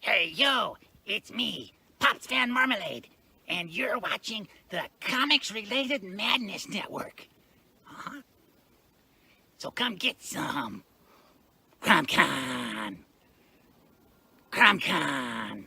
Hey, yo, it's me, Pops Van Marmalade, and you're watching the Comics-Related Madness Network. Uh-huh. So come get some. CromCon. CromCon.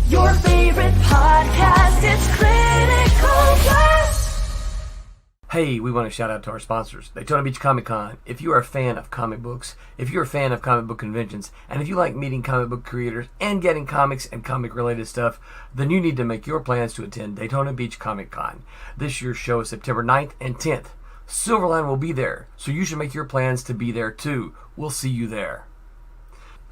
Your favorite podcast, it's Critical Blast. Hey, we want to shout out to our sponsors, Daytona Beach Comic Con. If you are a fan of comic books, if you're a fan of comic book conventions, and if you like meeting comic book creators and getting comics and comic-related stuff, then you need to make your plans to attend Daytona Beach Comic Con. This year's show is September 9th and 10th. Silverline will be there, so you should make your plans to be there too. We'll see you there.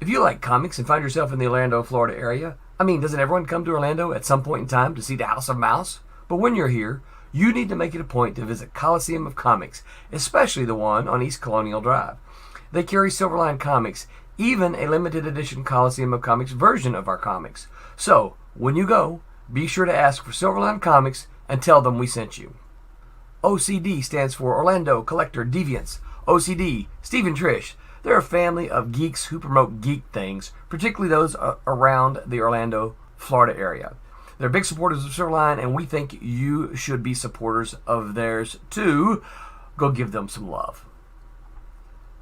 If you like comics and find yourself in the Orlando, Florida area, doesn't everyone come to Orlando at some point in time to see the House of Mouse? But when you're here, you need to make it a point to visit Coliseum of Comics, especially the one on East Colonial Drive. They carry Silverline comics, even a limited edition Coliseum of Comics version of our comics. So, when you go, be sure to ask for Silverline Comics and tell them we sent you. OCD stands for Orlando Collector Deviants. OCD, Steve and Trish. They're a family of geeks who promote geek things, particularly those around the Orlando, Florida area. They're big supporters of Silverline, and we think you should be supporters of theirs too. Go give them some love.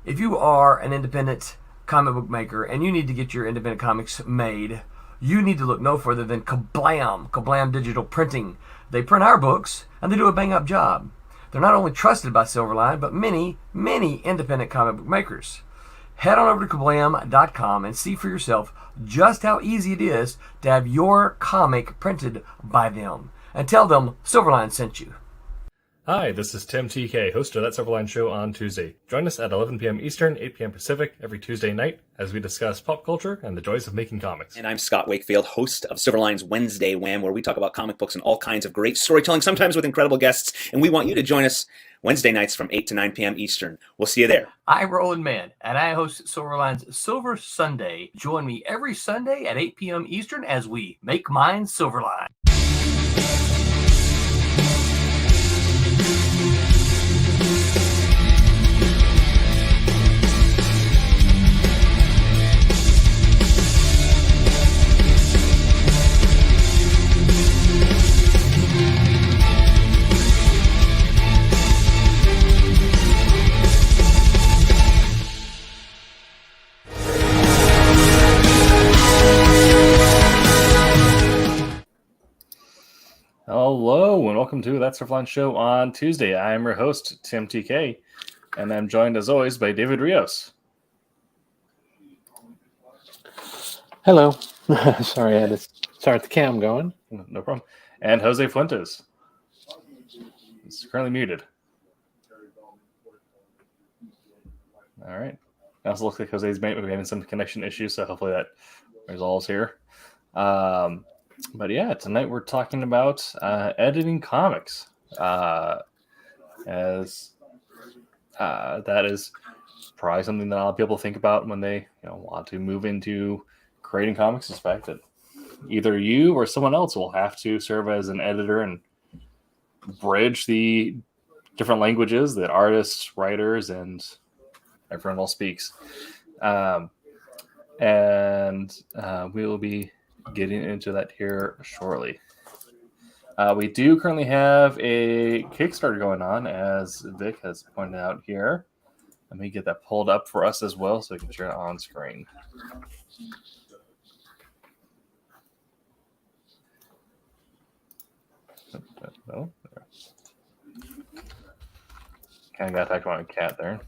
If you are an independent comic book maker and you need to get your independent comics made, you need to look no further than Kablam Digital Printing. They print our books, and they do a bang-up job. They're not only trusted by Silverline, but many, many independent comic book makers. Head on over to Kablam.com and see for yourself just how easy it is to have your comic printed by them. And tell them Silverline sent you. Hi, this is Tim TK, host of That Silverline Show on Tuesday. Join us at 11 p.m. Eastern, 8 p.m. Pacific every Tuesday night as we discuss pop culture and the joys of making comics. And I'm Scott Wakefield, host of Silverline's Wednesday Wham, where we talk about comic books and all kinds of great storytelling, sometimes with incredible guests. And we want you to join us Wednesday nights from 8 to 9 p.m. Eastern. We'll see you there. I'm Roland Mann, and I host Silverline's Silver Sunday. Join me every Sunday at 8 p.m. Eastern as we make mine Silverline. Hello, and welcome to That Silverline Show on Tuesday. I am your host, Tim TK, and I'm joined as always by David Rios. Hello. Sorry, I had to start the cam going. No problem. And Jose Fuentes. He's currently muted. All right. It also looks like Jose's having some connection issues, so hopefully that resolves here. But yeah, tonight we're talking about editing comics, as that is probably something that a lot of people think about when they want to move into creating comics. Is the fact that either you or someone else will have to serve as an editor and bridge the different languages that artists, writers, and everyone else speaks. And we will be getting into that here shortly. We do currently have a Kickstarter going on, as Vic has pointed out here. Let me get that pulled up for us as well so we can share it on screen. No, kind of got attacked by a cat there.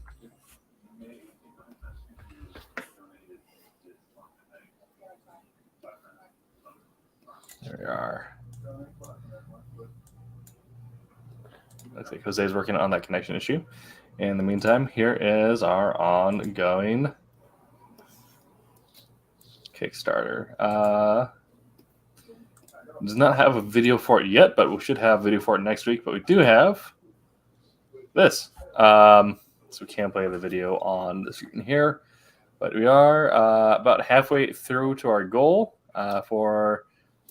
There we are. Looks like Jose's working on that connection issue. In the meantime, here is our ongoing Kickstarter. Does not have a video for it yet, but we should have a video for it next week. But we do have this. So so we can't play the video on the screen here. But we are about halfway through to our goal for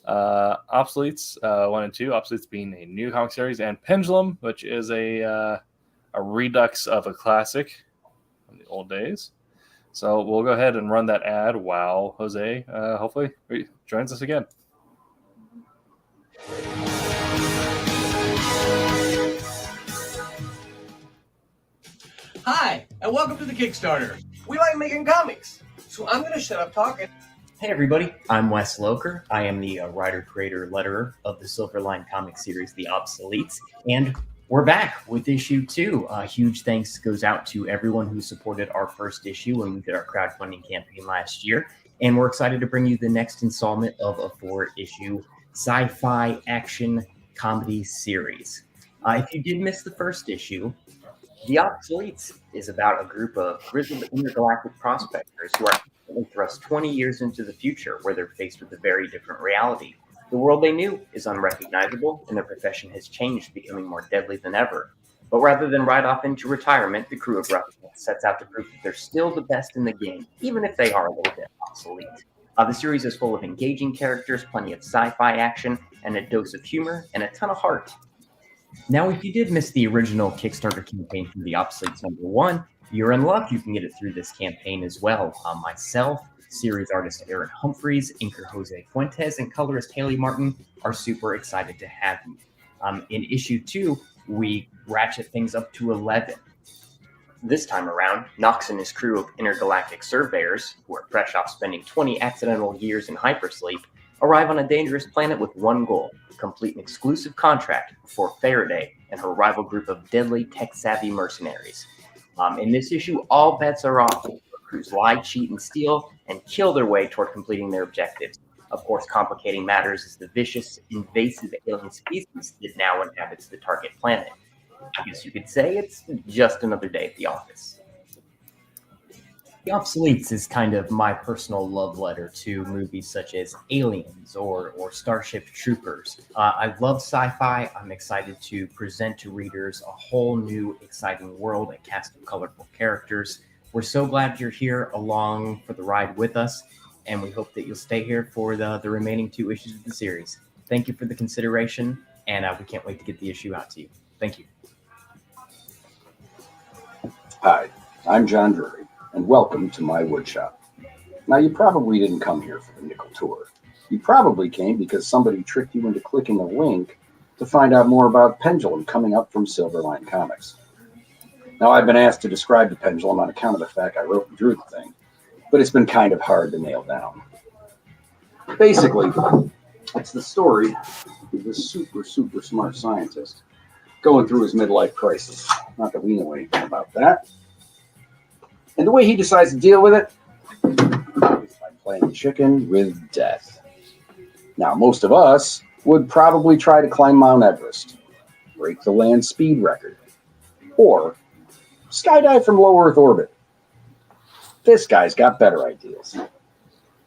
Obsoletes 1 and 2. Obsoletes being a new comic series, and Pendulum, which is a redux of a classic from the old days. So we'll go ahead and run that ad while Jose hopefully joins us again. Hi, and welcome to the Kickstarter. We like making comics, so I'm going to shut up talking. Hey everybody, I'm Wes Loker. I am the writer, creator, letterer of the Silverline comic series, The Obsoletes, and we're back with issue 2. Huge thanks goes out to everyone who supported our first issue when we did our crowdfunding campaign last year, and we're excited to bring you the next installment of a 4-issue sci-fi action comedy series. If you did miss the first issue, The Obsoletes is about a group of grizzled intergalactic prospectors who are thrust 20 years into the future, where they're faced with a very different reality. The world they knew is unrecognizable, and their profession has changed, becoming more deadly than ever. But rather than ride off into retirement, the crew of Replicants sets out to prove that they're still the best in the game, even if they are a little bit obsolete. The series is full of engaging characters, plenty of sci-fi action, and a dose of humor, and a ton of heart. Now, if you did miss the original Kickstarter campaign from The Obsoletes #1, you're in luck. You can get it through this campaign as well. Myself, series artist Aaron Humphreys, inker Jose Fuentes, and colorist Haley Martin are super excited to have you. In issue 2, we ratchet things up to 11. This time around, Nox and his crew of intergalactic surveyors, who are fresh off spending 20 accidental years in hypersleep, arrive on a dangerous planet with one goal: complete an exclusive contract before Faraday and her rival group of deadly tech-savvy mercenaries. In this issue, all bets are off. Crews lie, cheat, and steal, and kill their way toward completing their objectives. Of course, complicating matters is the vicious, invasive alien species that now inhabits the target planet. I guess you could say it's just another day at the office. The Obsoletes is kind of my personal love letter to movies such as Aliens or Starship Troopers. I love sci-fi. I'm excited to present to readers a whole new exciting world, a cast of colorful characters. We're so glad you're here along for the ride with us, and we hope that you'll stay here for the remaining 2 issues of the series. Thank you for the consideration, and we can't wait to get the issue out to you. Thank you. Hi, I'm John Drury, and welcome to my woodshop. Now, you probably didn't come here for the nickel tour. You probably came because somebody tricked you into clicking a link to find out more about Pendulum coming up from Silverline Comics. Now, I've been asked to describe the Pendulum on account of the fact I wrote and drew the thing, but it's been kind of hard to nail down. Basically, it's the story of this super smart scientist going through his midlife crisis. Not that we know anything about that. And the way he decides to deal with it is by playing chicken with death. Now, most of us would probably try to climb Mount Everest, break the land speed record, or skydive from low Earth orbit. This guy's got better ideas.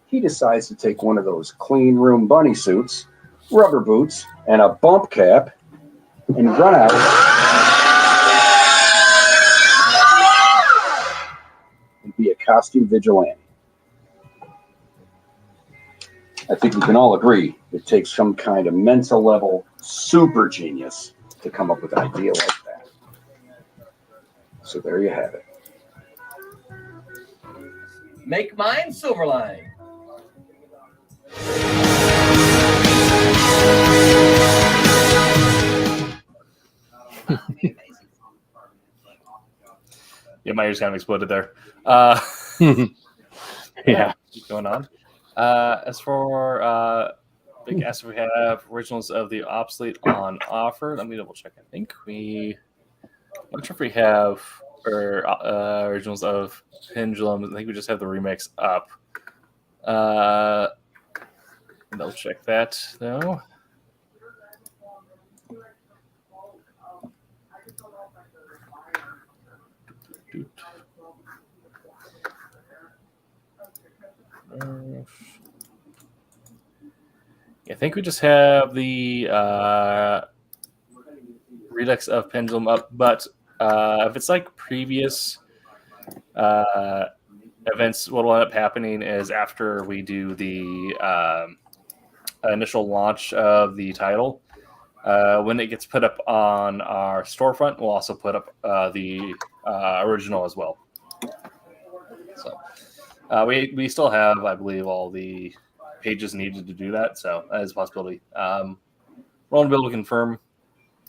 He decides to take one of those clean room bunny suits, rubber boots, and a bump cap and run out and be a costume vigilante. I think we can all agree it takes some kind of mental level super genius to come up with an idea like that. So there you have it. Make mine Silverline. Yeah, my ears kind of exploded there. Yeah. Keep going on. As for Big S, we have originals of the Obsolete on offer. Let me double check. I'm not sure if we have originals of Pendulum. I think we just have the remix up. Double check that though. I think we just have the Redux of Pendulum up, but If it's like previous events, what will end up happening is after we do the initial launch of the title, when it gets put up on our storefront, we'll also put up the original as well. So we still have, I believe, all the pages needed to do that. So that is a possibility. We're going to be able to confirm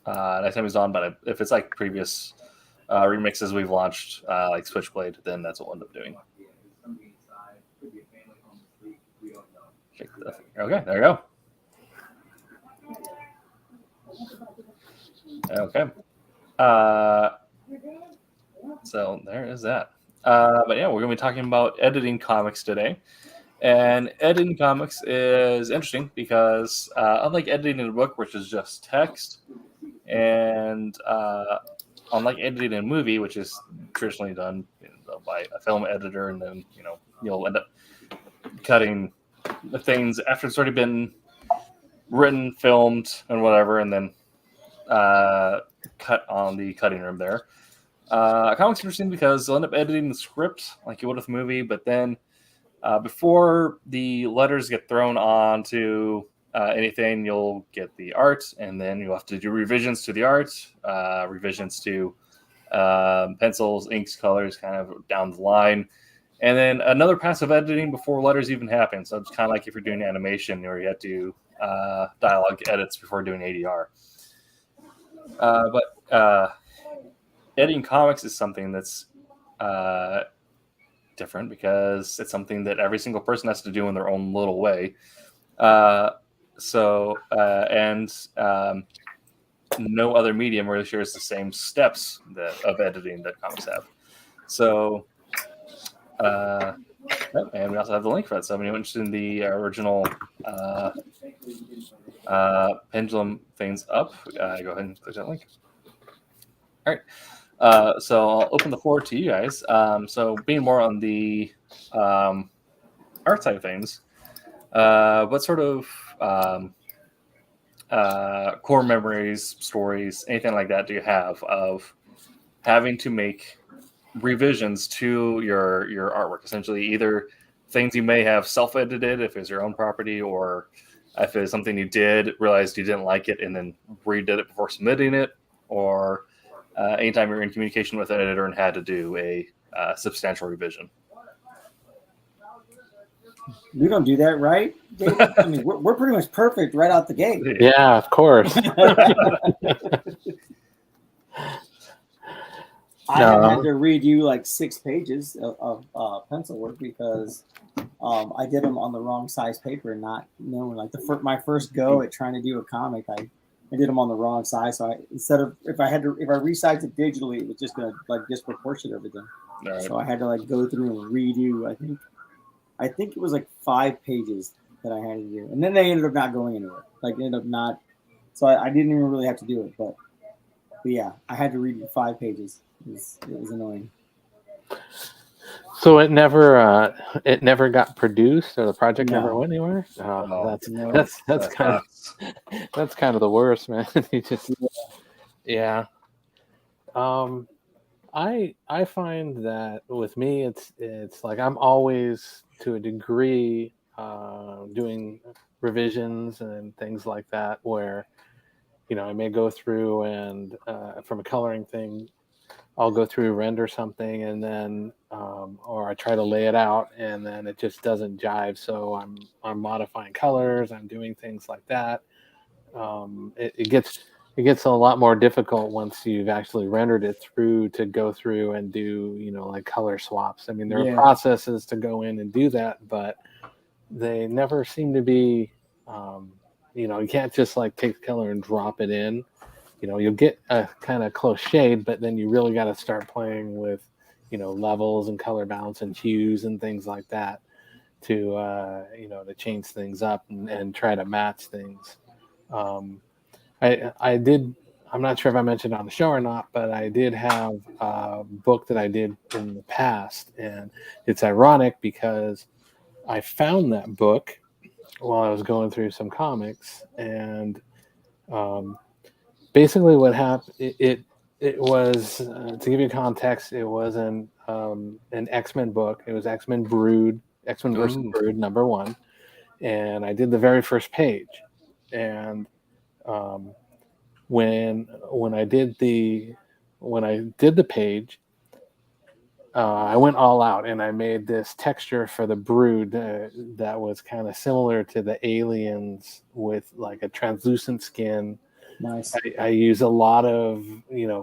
next time he's on, but if it's like previous remixes we've launched, like Switchblade, then that's what we'll end up doing. Okay, there you go. Okay. So there is that. But yeah, we're going to be talking about editing comics today. And editing comics is interesting because unlike editing in a book, which is just text, and unlike editing in a movie, which is traditionally done by a film editor, and then you'll end up cutting the things after it's already been written, filmed, and whatever, and then cut on the cutting room there. Comics interesting because they'll end up editing the script like you would with a movie, but then before the letters get thrown onto anything, you'll get the art, and then you'll have to do revisions to the art, revisions to pencils, inks, colors, kind of down the line, and then another pass of editing before letters even happen. So it's kind of like if you're doing animation where you have to dialogue edits before doing ADR. But editing comics is something that's different because it's something that every single person has to do in their own little way. No other medium really shares the same steps of editing that comics have. So, and we also have the link for that. So, if anyone's interested in the original pendulum things up, go ahead and click that link. All right. So I'll open the floor to you guys. So being more on the art side of things, what sort of core memories, stories, anything like that do you have of having to make revisions to your artwork? Essentially, either things you may have self-edited if it's your own property, or if it's something you did, realized you didn't like it, and then redid it before submitting it, or anytime you're in communication with an editor and had to do a substantial revision. We don't do that, right, David? I mean, we're pretty much perfect right out the gate. Yeah, of course. I have had to redo like 6 pages of pencil work because I did them on the wrong size paper, and not knowing, like my first go at trying to do a comic, I did them on the wrong size. So instead of if I resized it digitally, it was just gonna like disproportion everything. Right. So I had to like go through and redo. I think it was like 5 pages that I had to do, and then they ended up not going anywhere. Like they ended up not. So I didn't even really have to do it, but yeah, I had to read 5 pages. It was annoying. So it never got produced, or the project never went anywhere. That's kind of the worst, man. You just yeah. I find that with me, it's like I'm always to a degree doing revisions and things like that, where I may go through and from a coloring thing, I'll go through, render something, and then or I try to lay it out, and then it just doesn't jive. So I'm modifying colors, I'm doing things like that. It gets a lot more difficult once you've actually rendered it through to go through and do like color swaps. I mean, there are processes to go in and do that, but they never seem to be. You can't just like take the color and drop it in. You'll get a kind of close shade, but then you really got to start playing with, levels and color balance and hues and things like that to, to change things up and try to match things. I did, I'm not sure if I mentioned on the show or not, but I did have a book that I did in the past, and it's ironic because I found that book while I was going through some comics, and basically what happened, It was to give you context. It was an X-Men book. It was X-Men Brood, X-Men versus Ooh. Brood #1, and I did the very first page. And when I did the page, I went all out and I made this texture for the Brood that was kind of similar to the aliens with like a translucent skin. Nice. I use a lot of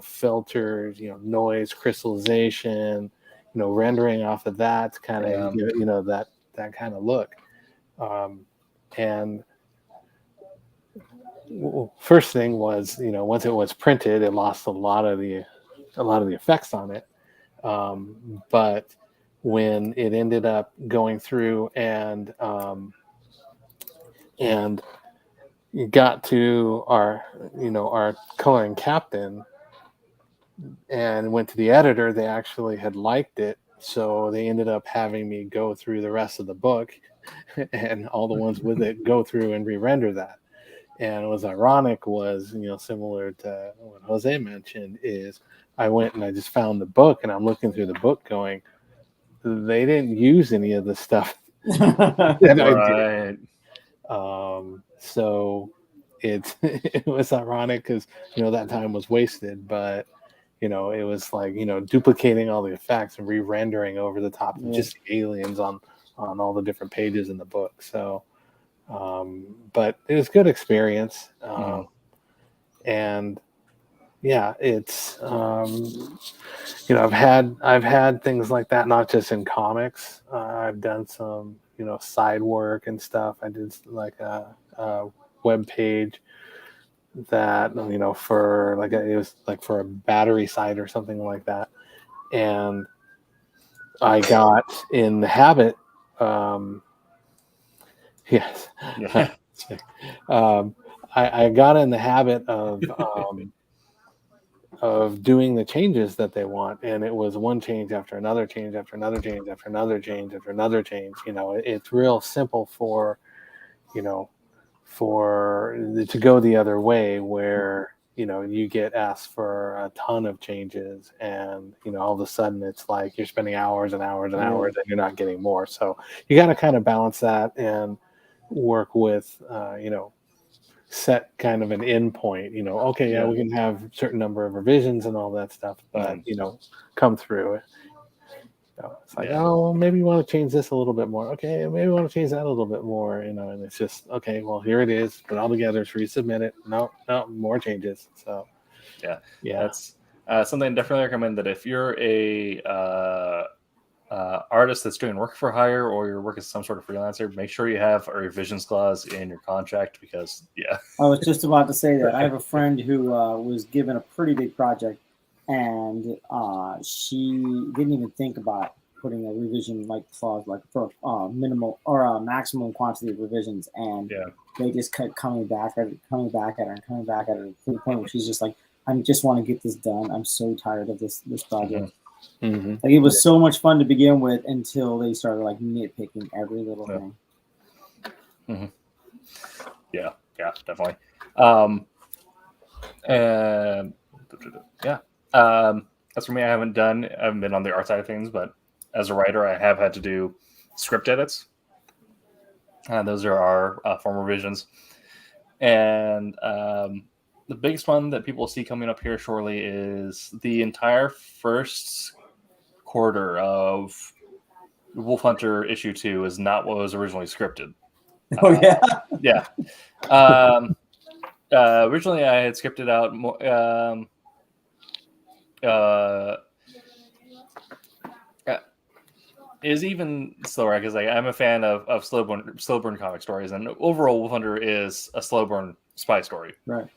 filters, noise, crystallization, rendering off of that kind of that kind of look. And first thing was, once it was printed, it lost a lot of the effects on it. But when it ended up going through and got to our coloring captain and went to the editor, they actually had liked it, so they ended up having me go through the rest of the book and all the ones with it, go through and re-render that. And what was ironic was, similar to what Jose mentioned, is I went and I just found the book and I'm looking through the book going, they didn't use any of the stuff that I did. So it was ironic because that time was wasted, but it was like duplicating all the effects and re-rendering over the top of just the aliens on all the different pages in the book. So but it was good experience. And yeah, it's I've had things like that, not just in comics. I've done some side work and stuff. I did like a web page that for like it was like for a battery site or something like that, and I got in the habit. Yes. Yeah. I got in the habit of doing the changes that they want, and it was one change after another change after another change after another change after another change. It's real simple for to go the other way, where you get asked for a ton of changes, and all of a sudden it's like you're spending hours and hours and hours and you're not getting more. So you got to kind of balance that and work with set kind of an end point. We can have a certain number of revisions and all that stuff, but come through. It's like, oh, maybe you want to change this a little bit more. Okay, maybe you want to change that a little bit more. And it's just okay. Well, here it is. Put it all together. Resubmit it. No, more changes. So yeah, yeah, that's something I definitely recommend. That if you're a artist that's doing work for hire, or you're working as some sort of freelancer, make sure you have a revisions clause in your contract, because I was just about to say that. I have a friend who was given a pretty big project, and she didn't even think about putting a revision like clause like for minimal or a maximum quantity of revisions, and they just kept coming back at her to the point where she's just like, I just want to get this done. I'm so tired of this project. Mm-hmm. Like, it was so much fun to begin with until they started like nitpicking every little thing. Mm-hmm. Yeah, definitely. And as for me, I haven't been on the art side of things, but as a writer, I have had to do script edits. Those are our form revisions. And the biggest one that people will see coming up here shortly is the entire first quarter of Wolf Hunter issue 2 is not what was originally scripted. Originally, I had scripted out more. Is even slower because I'm a fan of slow burn comic stories, and overall Wolf Hunter is a slow burn spy story. Right.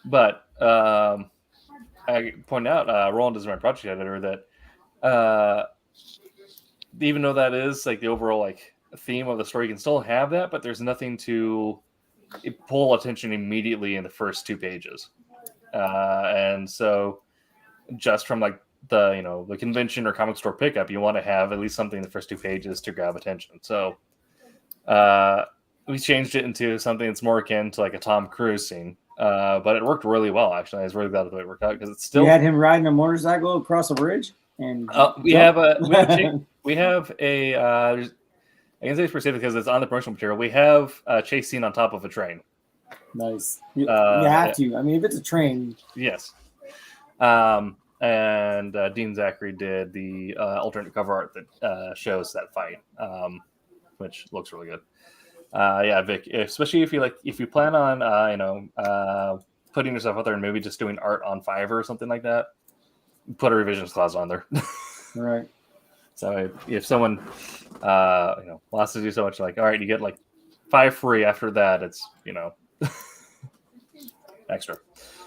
But I point out, Roland is my project editor, that even though that is like the overall like theme of the story, you can still have that, but there's nothing to pull attention immediately in the first 2 pages. And so just from like the convention or comic store pickup, you want to have at least something in the first 2 pages to grab attention. So we changed it into something that's more akin to like a Tom Cruise scene, but it worked really well. Actually, I was really glad the way it worked out because it's still. You had him riding a motorcycle across a bridge, and we have a I can say specifically because it's on the promotional material. We have a chase scene on top of a train. Nice. You have to. I mean, if it's a train. Yes. And Dean Zachary did the alternate cover art that shows that fight, which looks really good. Yeah, Vic, especially if you plan on putting yourself out there and maybe just doing art on Fiverr or something like that, put a revisions clause on there. Right. So if someone wants to do so much, like, all right, you get like 5 free. After that, it's extra.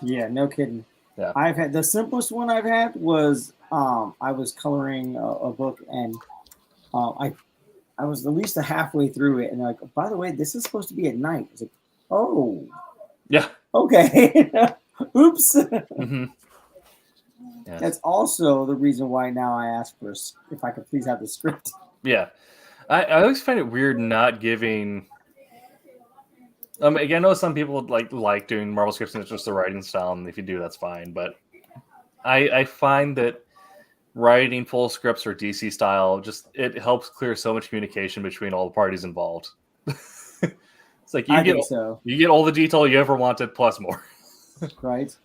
Yeah, no kidding. Yeah. I've had the simplest one I've had was I was coloring a book, and I was at least halfway through it, and like, by the way, this is supposed to be at night. I was like, oh, yeah, okay, oops. Mm-hmm. Yes. That's also the reason why now I ask for if I could please have the script. Yeah, I always find it weird not giving. Again, I know some people like doing Marvel scripts and it's just the writing style, and if you do, that's fine. But I find that writing full scripts or DC style it helps clear so much communication between all the parties involved. It's like you get all the detail you ever wanted plus more. Right.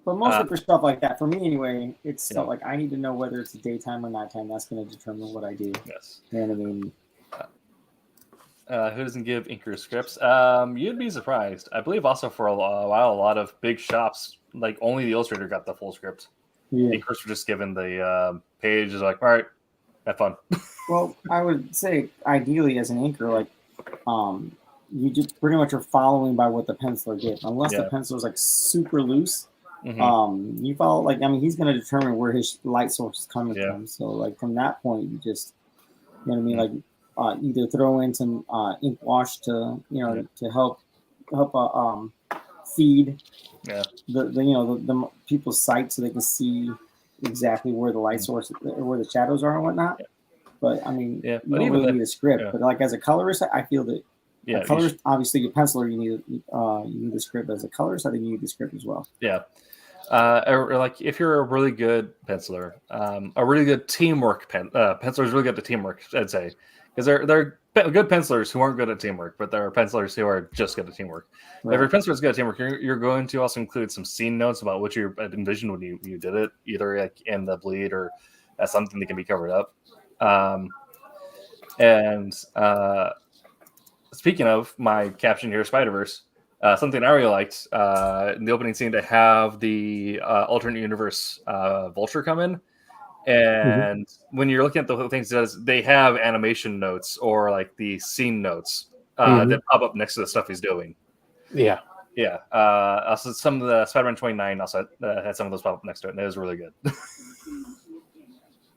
But mostly for stuff like that, for me anyway, it's stuff like I need to know whether it's daytime or nighttime. That's going to determine what I do. Yes. You know what I mean? Who doesn't give inker scripts? You'd be surprised. I believe also for a while, a lot of big shops, like only the illustrator got the full script. Yeah. Inkers were just given the page. Is like, all right, have fun. Well, I would say ideally as an inker, like, you just pretty much are following by what the penciler gives, unless the pencil is like super loose. Mm-hmm. You follow, like, I mean, he's going to determine where his light source is coming from. So, like, from that point, you just, you know what I mean, like, either throw in some ink wash to to help feed the people's sight so they can see exactly where the light source, where the shadows are and whatnot. But I mean, you don't really need a script. But like as a colorist, I feel that a colorist, obviously, your penciler, you need the script. As a colorist, I think you need the script as well. Yeah. Or like if you're a really good penciler, a really good teamwork penciler is really good at teamwork, I'd say, because they're good pencilers who aren't good at teamwork, but there are pencilers who are just good at teamwork. Right. If your penciler is good at teamwork, you're going to also include some scene notes about what you envisioned when you did it, either like in the bleed or as something that can be covered up. Speaking of my caption here, Spider-Verse. Something I really liked in the opening scene to have the alternate universe Vulture come in, and when you're looking at the things it does, they have animation notes or like the scene notes that pop up next to the stuff he's doing. Yeah. Also, some of the Spider-Man 29 also had some of those pop up next to it, and it was really good.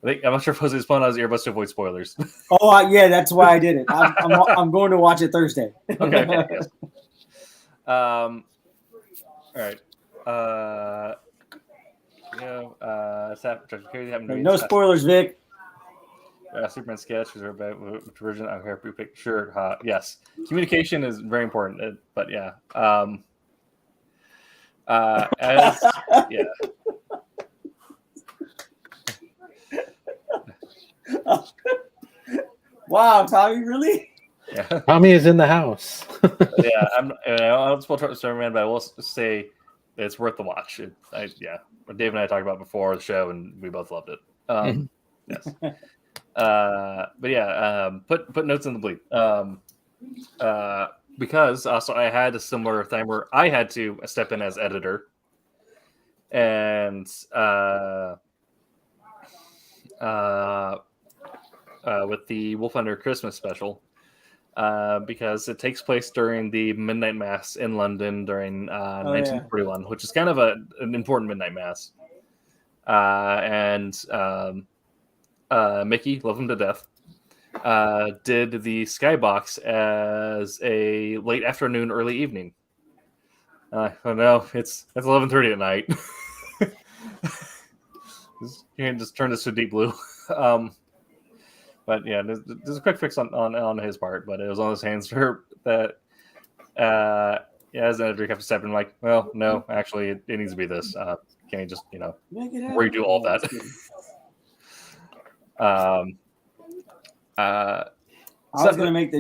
I'm not sure if Jose's phone has earbuds to avoid spoilers. Oh yeah, that's why I did it. I'm going to watch it Thursday. Okay. Yes. All right. No spoilers, Vic. Superman sketch is which version of hair pick. Sure. Yes. Communication is very important, but yeah. Wow, Tommy, really? Yeah. Tommy is in the house. Yeah, I don't spoil Superman, but I will say it's worth the watch. Dave and I talked about before the show, and we both loved it. Yes. But yeah, put notes in the bleed. Because also I had a similar thing where I had to step in as editor, and with the Wolf Hunter Christmas special. Because it takes place during the Midnight Mass in London during 1941, which is kind of an important Midnight Mass. And Mickey, love him to death, did the skybox as a late afternoon, early evening. Oh no, it's 11:30 at night. You can just turn this to deep blue. But yeah, there's a quick fix on his part, but it was on his hands for that. as an editor, you have to step in like, well, no, actually, it needs to be this. Can you just Make it happen. redo all No, that? just kidding. I was gonna make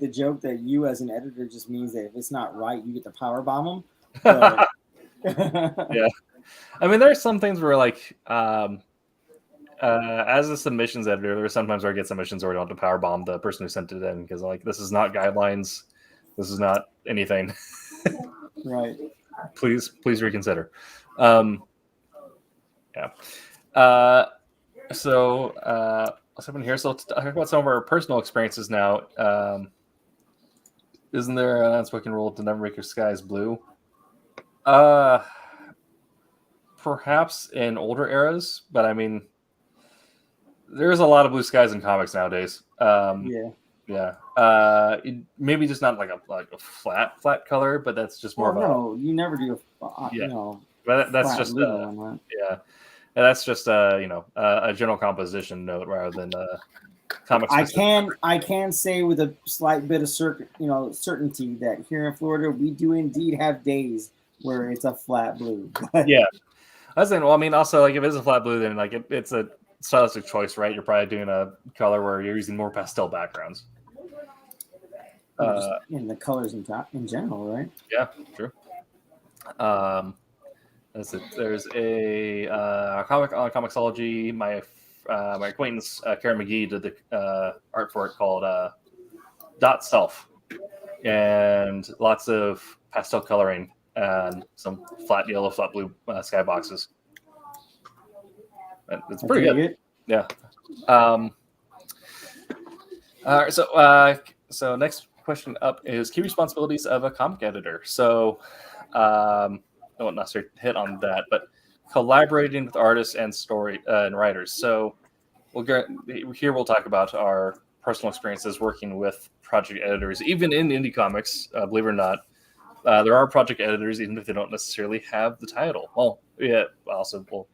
the joke that you as an editor just means that if it's not right, you get to power bomb them. Yeah, I mean, there's some things where like as a submissions editor, there's sometimes where I get submissions where I don't have to power bomb the person who sent it in because like this is not guidelines, this is not anything. Right. Please reconsider. Yeah. So what's happening here? So let's talk about some of our personal experiences now. Isn't there an unspoken rule to never make your skies blue? Perhaps in older eras, but I mean, there's a lot of blue skies in comics nowadays. Yeah. Maybe just not like a flat color, but that's just more of no, you never do but that's just blue on that. yeah. And that's just a general composition note rather than comic. I can say with a slight bit of certainty that here in Florida we do indeed have days where it's a flat blue. Yeah, I was saying. Well, I mean, also like if it's a flat blue, then like it's a stylistic choice, right? You're probably doing a color where you're using more pastel backgrounds. In the colors in general, right? Yeah, true. There's a comic on Comixology. My acquaintance Karen McGee did the art for it called Dot Self, and lots of pastel coloring and some flat yellow, flat blue skyboxes. It's pretty good. Yeah. All right. So next question up is key responsibilities of a comic editor. So. I won't necessarily hit on that, but collaborating with artists and story and writers. So we'll talk about our personal experiences working with project editors, even in indie comics. Believe it or not, there are project editors, even if they don't necessarily have the title. Well, yeah. Also, we'll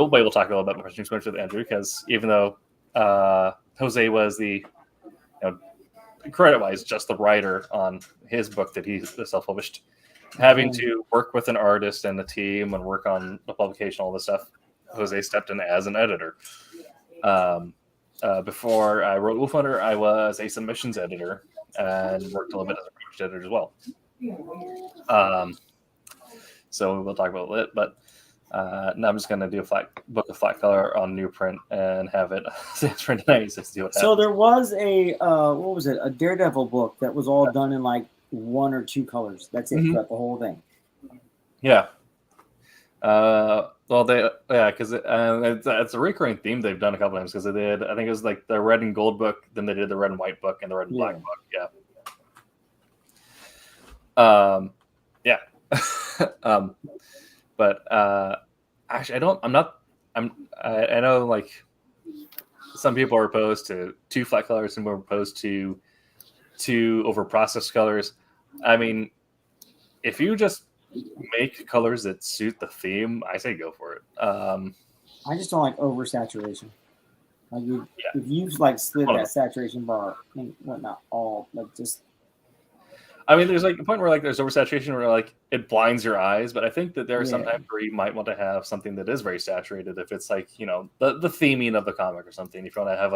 be able to talk a little bit about personal experience with Andrew because even though Jose was the credit-wise just the writer on his book that he self-published. Having to work with an artist and a team and work on the publication, all this stuff, Jose stepped in as an editor. Before I wrote Wolf Hunter, I was a submissions editor and worked a little bit as a project editor as well. So we'll talk about it, but now I'm just going to do a book of flat color on new print and have it printed in 1960. So there was a a Daredevil book that was all done in like one or two colors. That's it throughout the whole thing. Yeah. Because it's a recurring theme they've done a couple times because they did. I think it was like the red and gold book, then they did the red and white book and the red and black book. Yeah. But actually, I know like some people are opposed to two flat colors, some people are opposed to two over processed colors. I mean, if you just make colors that suit the theme, I say go for it. I just don't like oversaturation. Like if you like slid that saturation bar and whatnot, I mean, there's like a point where like there's oversaturation where like it blinds your eyes, but I think that there are some times where you might want to have something that is very saturated if it's like the theming of the comic or something. If you want to have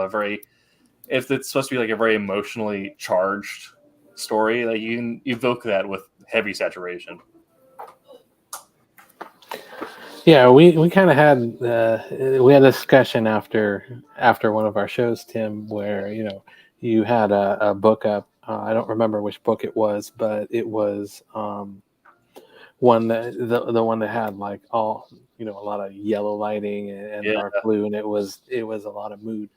if it's supposed to be like a very emotionally charged story, like you can evoke that with heavy saturation. Yeah, we kind of had we had a discussion after one of our shows, Tim, where you had a book up. I don't remember which book it was, but it was one that the one that had like all a lot of yellow lighting and dark blue, and it was a lot of mood.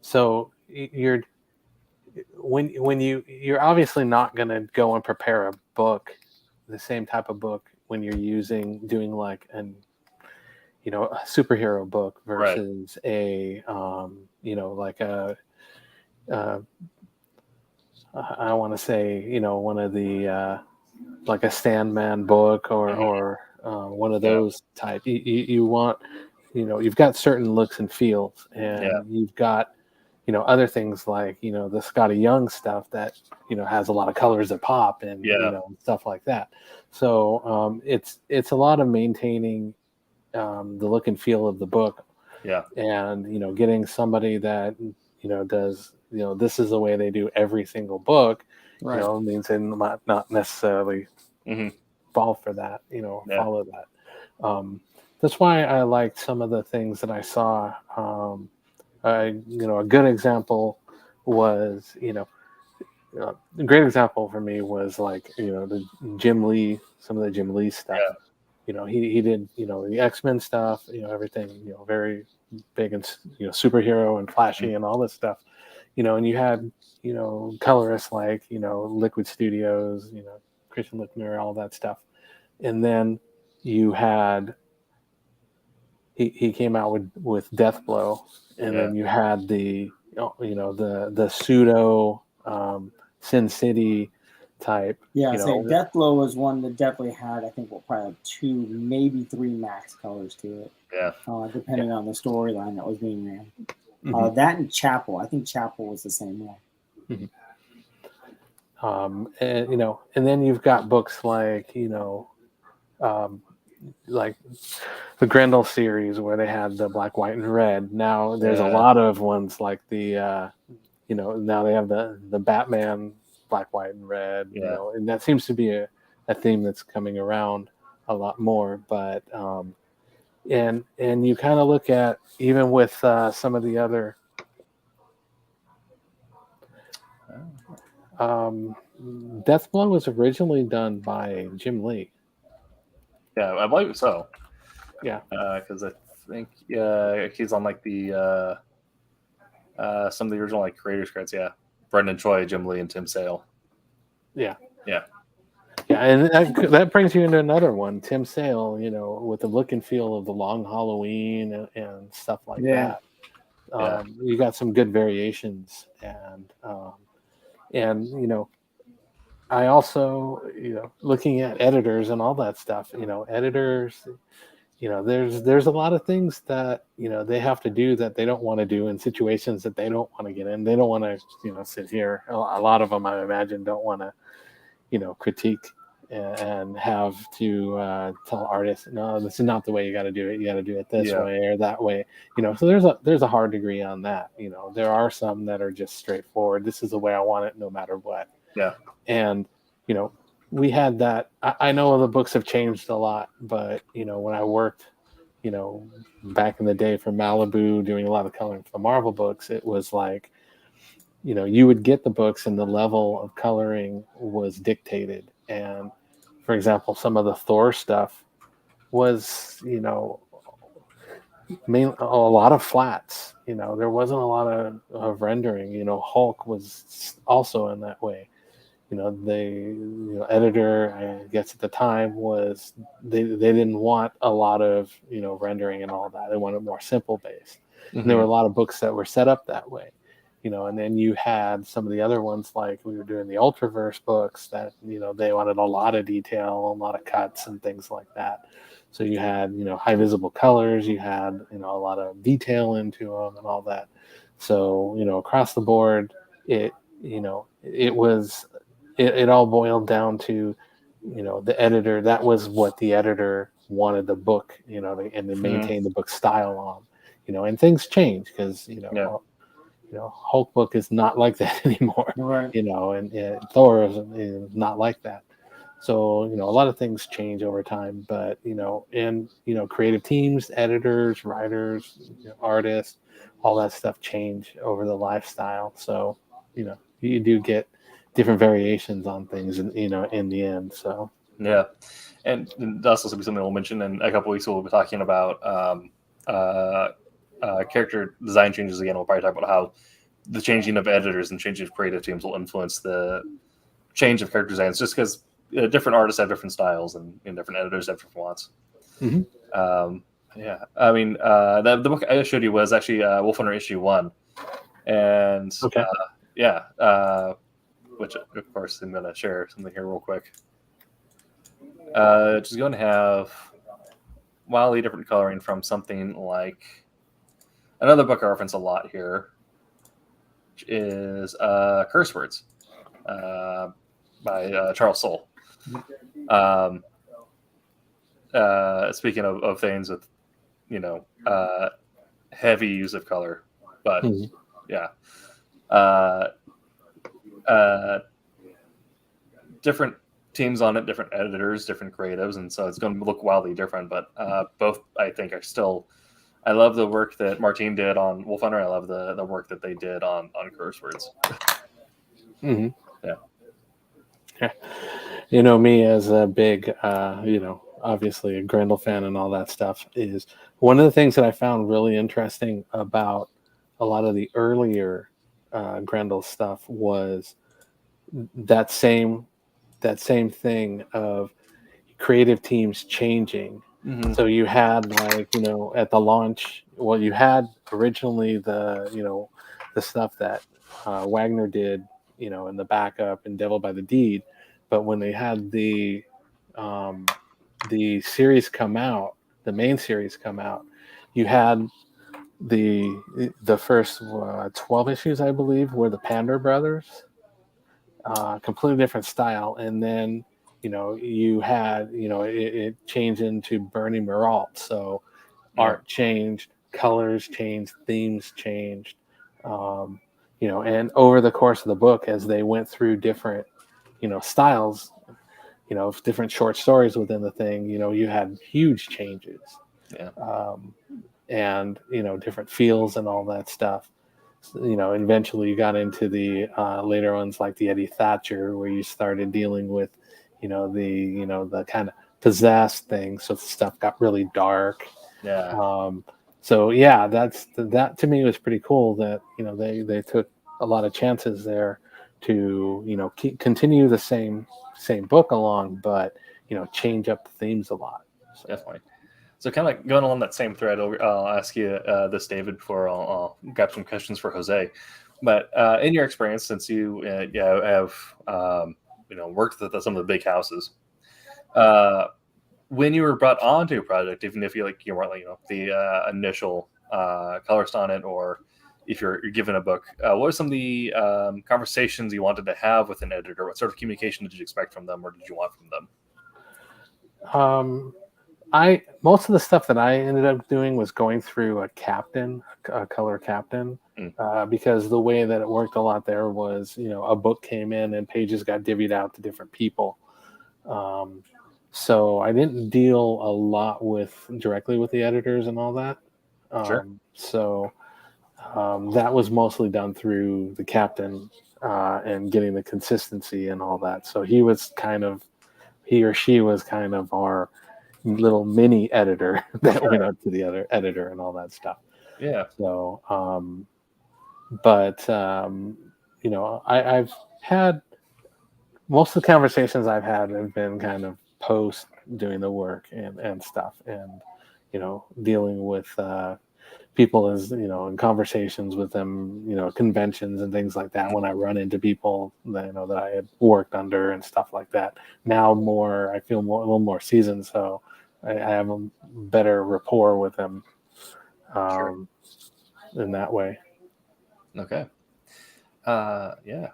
So you're obviously not going to go and prepare a book, the same type of book when you're doing like a superhero book versus a like a I want to say one of the like a Sandman book or one of those type. You want you've got certain looks and feels, and you've got other things like, the Scotty Young stuff that, has a lot of colors that pop and, stuff like that. So it's a lot of maintaining the look and feel of the book. Yeah. And, getting somebody that, does, this is the way they do every single book, Right. means they might not necessarily fall for that, follow that. That's why I liked some of the things that I saw. A good example was, a great example for me was like, the Jim Lee, some of the Jim Lee stuff. Yeah. He did, the X-Men stuff, everything, very big and, superhero and flashy and all this stuff, and you had, colorists like, Liquid Studios, Christian Littner, all that stuff. And then you had, he came out with Death Blow, and then you had the the pseudo Sin City type. Yeah, Death Blow was one that definitely had, I think, probably like 2, maybe 3 max colors to it. Yeah. Depending on the storyline that was being ran. That and Chapel. I think Chapel was the same way. And then you've got books like, like the Grendel series where they had the black, white, and red. Now there's a lot of ones like the, now they have the Batman black, white, and red. And that seems to be a theme that's coming around a lot more. But and you kind of look at, even with some of the other Death Blow was originally done by Jim Lee. Yeah, I believe so. Yeah, because I think he's on like the some of the original like creators credits. Yeah, Brendan Choi, Jim Lee, and Tim Sale. Yeah, yeah, and that brings you into another one, Tim Sale. With the look and feel of the Long Halloween and stuff like that. You got some good variations, and I also, looking at editors and all that stuff, editors, there's a lot of things that, they have to do that they don't want to do in situations that they don't want to get in. They don't want to, sit here. A lot of them, I imagine, don't want to, critique and have to tell artists, no, this is not the way you got to do it. You got to do it this way or that way. So there's a hard degree on that. There are some that are just straightforward. This is the way I want it, no matter what. Yeah. And, we had that. I know the books have changed a lot, but, when I worked, back in the day for Malibu, doing a lot of coloring for the Marvel books, it was like, you would get the books and the level of coloring was dictated. And for example, some of the Thor stuff was, a lot of flats, there wasn't a lot of rendering. Hulk was also in that way. The editor, I guess at the time, was they didn't want a lot of rendering and all that. They wanted more simple based. And there were a lot of books that were set up that way. And then you had some of the other ones, like we were doing the Ultraverse books, that they wanted a lot of detail, a lot of cuts and things like that. So you had high visible colors, you had a lot of detail into them and all that. So across the board, it all boiled down to the editor. That was what the editor wanted the book and to maintain the book style on. And things change because Hulk book is not like that anymore. Right. And Thor is not like that. So a lot of things change over time. But creative teams, editors, writers, artists, all that stuff change over the lifestyle. So you do get different variations on things, in the end. So yeah, and that's also something we'll mention in a couple of weeks. We'll be talking about character design changes again. We'll probably talk about how the changing of editors and changing of creative teams will influence the change of character designs, just because different artists have different styles and different editors have different wants. Yeah, I mean, the book I showed you was actually Wolf Hunter issue 1, and which of course I'm going to share something here real quick. Just going to have wildly different coloring from something like another book I reference a lot here. which is Curse Words by Charles Soule. Speaking of things with, heavy use of color, but yeah. Different teams on it, different editors, different creatives, and so it's going to look wildly different. But both, I think, are still. I love the work that Martine did on Wolf Hunter. I love the work that they did on Curse Words. Mm-hmm. Yeah. Me as a big, obviously a Grendel fan and all that stuff, is one of the things that I found really interesting about a lot of the earlier Grendel stuff was that same thing of creative teams changing. Mm-hmm. So you had at the launch, you had originally the stuff that Wagner did, in the backup and Devil by the Deed, but when they had the series come out, the main series come out, you had the first 12 issues, I believe, were the Pander brothers, completely different style, and then you had it changed into Bernie Muralt, so art changed, colors changed, themes changed, and over the course of the book, as they went through different styles, different short stories within the thing, you had huge changes, and different feels and all that stuff. Eventually you got into the later ones like the Eddie Thatcher, where you started dealing with the kind of possessed thing, so stuff got really dark. So yeah, that to me was pretty cool, that they took a lot of chances there to continue the same book along, but change up the themes a lot. So. Definitely. So kind of going along that same thread, I'll ask you this, David, before I'll grab some questions for Jose. But in your experience, since you have worked with some of the big houses, when you were brought onto a project, even if you weren't the initial colorist on it, or if you're given a book, what were some of the conversations you wanted to have with an editor? What sort of communication did you expect from them, or did you want from them? Most of the stuff that I ended up doing was going through a color captain, because the way that it worked a lot there was, a book came in and pages got divvied out to different people. So I didn't deal a lot directly with the editors and all that. Sure. So that was mostly done through the captain and getting the consistency and all that. So he or she was kind of our little mini editor that went up to the other editor and all that stuff. Yeah. So, I've had most of the conversations I've had have been kind of post doing the work and stuff, and dealing with people as in conversations with them, conventions and things like that, when I run into people that that I had worked under and stuff like that. Now I feel a little more seasoned, so I have a better rapport with them in that way. Okay. Yeah,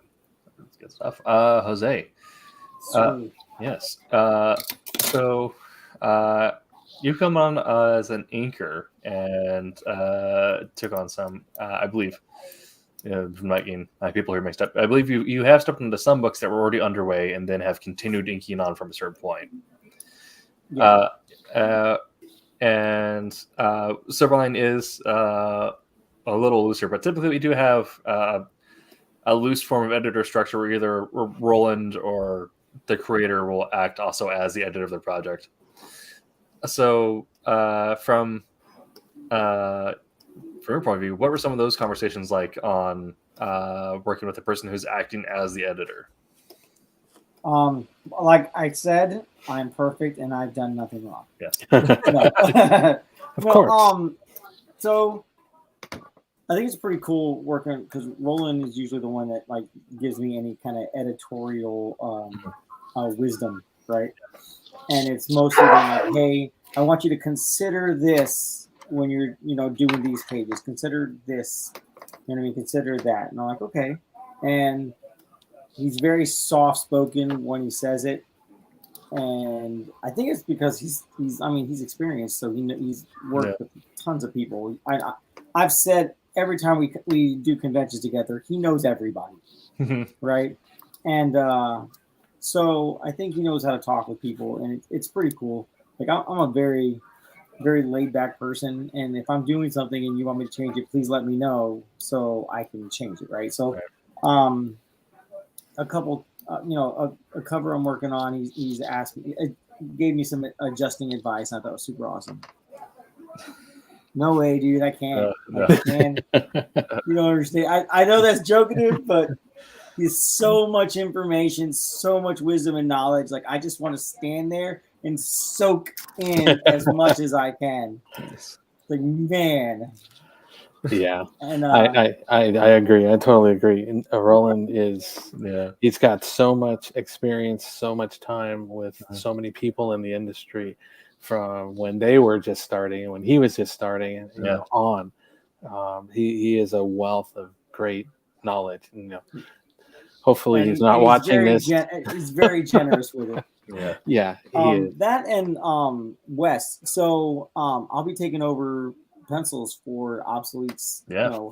that's good stuff. Jose. Yes. So you've come on as an inker and took on some, I believe, my people here mixed up. I believe you have stepped into some books that were already underway and then have continued inking on from a certain point. Yeah. And Silverline is a little looser, but typically we do have a loose form of editor structure where either Roland or the creator will act also as the editor of the project. So from your point of view, what were some of those conversations like on working with the person who's acting as the editor? Like I said, I'm perfect and I've done nothing wrong. Yes. Of course. So I think it's pretty cool working, because Roland is usually the one that gives me any kind of editorial wisdom, right? And it's mostly like, hey, I want you to consider this when you're doing these pages. Consider this You know what I mean? Consider that. And I'm like, okay. And he's very soft spoken when he says it. And I think it's because he's experienced, so he's worked with tons of people. I've said every time we do conventions together, he knows everybody, right? And so I think he knows how to talk with people, and it's pretty cool. Like I'm a very very laid back person, and if I'm doing something and you want me to change it, please let me know so I can change it, right? So, a couple, a cover I'm working on, he's asked me, gave me some adjusting advice, and I thought it was super awesome. No way, dude, I can't. Man, you don't understand. I know that's joking, but there's so much information, so much wisdom and knowledge. Like I just want to stand there and soak in as much as I can. Like, man. Yeah. And I agree. I totally agree. And Roland he's got so much experience, so much time with so many people in the industry from when they were just starting, when he was just starting, and on. He is a wealth of great knowledge. Hopefully he's not watching this. He's very generous with it. Yeah. He is. That and Wes. So I'll be taking over pencils for Obsoletes,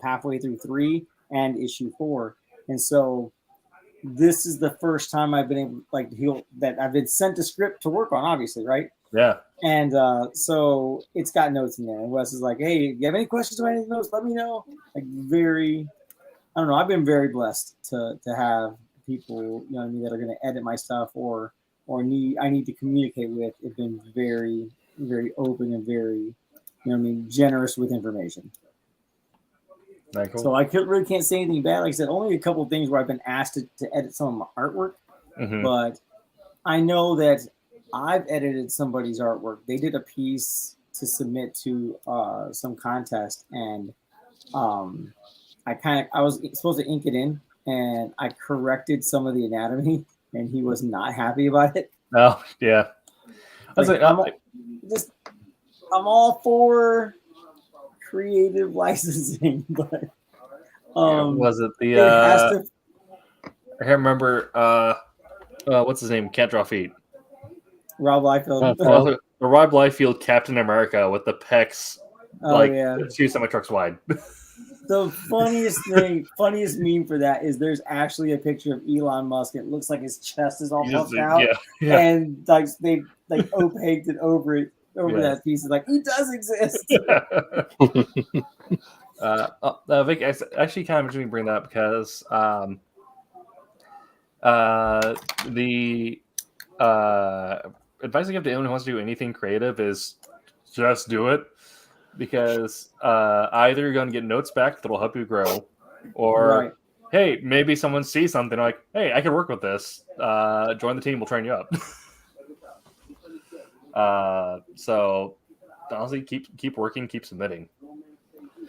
halfway through 3 and issue 4, and so this is the first time I've been able that I've been sent a script to work on, obviously, right? Yeah. And so it's got notes in there, and Wes is like, "Hey, you have any questions or anything else? Let me know." Like I don't know. I've been very blessed to have people, that are going to edit my stuff or I need to communicate with. Have been very, very open and very, generous with information. Very cool. So I really can't say anything bad. Like I said, only a couple of things where I've been asked to edit some of my artwork, but I know that I've edited somebody's artwork. They did a piece to submit to some contest, and I was supposed to ink it in, and I corrected some of the anatomy, and he was not happy about it. Oh, yeah. I'm all for creative licensing, but was it the I can't remember what's his name? Can't draw feet. Rob Liefeld. Rob Liefeld, Captain America with the pecs 2 semi-trucks wide. The funniest meme for that is there's actually a picture of Elon Musk. It looks like his chest is all puffed out, and they opaqued it over that piece. It's like, he does exist. Vic, actually, kind of interesting to bring that up because the advice I give to anyone who wants to do anything creative is just do it. Because either you're going to get notes back that'll help you grow, or hey, maybe someone sees something like, hey, I can work with this. Join the team, we'll train you up. So honestly, keep working, keep submitting.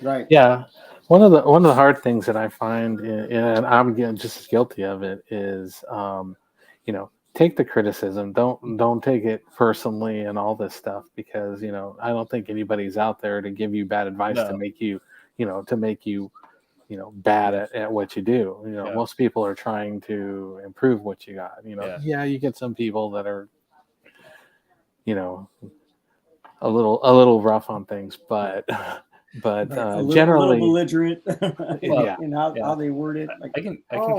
Right. Yeah. One of the hard things that I find, and I'm just as guilty of it, is take the criticism. Don't take it personally and all this stuff, because I don't think anybody's out there to give you bad advice to make you bad at what you do. Most people are trying to improve what you got. You get some people that are a little rough on things, but generally a little belligerent in how they word it. Like,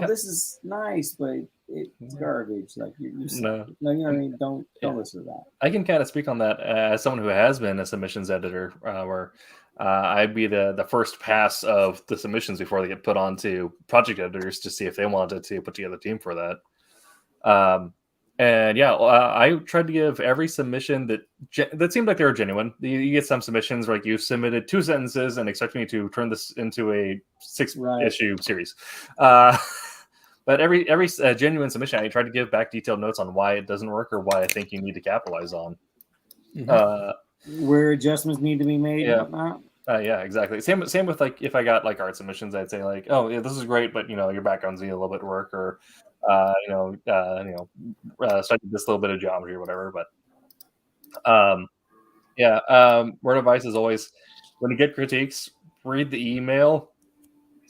this is nice, but it's garbage. Like you know what I mean? Don't listen to that. I can kind of speak on that as someone who has been a submissions editor, where I'd be the first pass of the submissions before they get put onto project editors to see if they wanted to put together a team for that. I tried to give every submission that seemed like they were genuine. You get some submissions where, like, you submitted 2 sentences and expect me to turn this into a 6-issue series. But every genuine submission, I tried to give back detailed notes on why it doesn't work or why I think you need to capitalize on. Where adjustments need to be made and whatnot. Yeah, exactly. Same with, like, if I got like art submissions, I'd say like, oh yeah, this is great, but your backgrounds need a little bit of work, or study this little bit of geometry or whatever. But word of advice is always, when you get critiques, read the email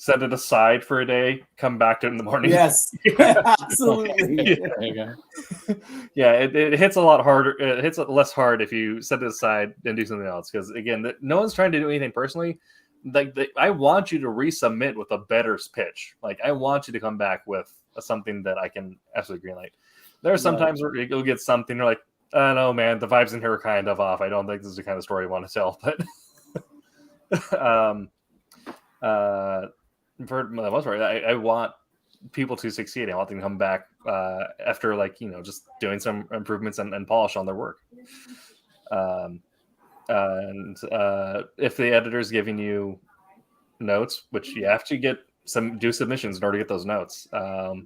set it aside for a day, come back to it in the morning. Yes, absolutely. There you go. Yeah, it hits a lot harder. It hits less hard if you set it aside and do something else. Because again, no one's trying to do anything personally. Like I want you to resubmit with a better pitch. Like I want you to come back with something that I can absolutely greenlight. There are some times where you'll get something you're like, I don't know, man, the vibes in here are kind of off. I don't think this is the kind of story I want to tell. But for the most part, I want people to succeed. I want them to come back after just doing some improvements and polish on their work. And if the editor's giving you notes, which you have to do submissions in order to get those notes,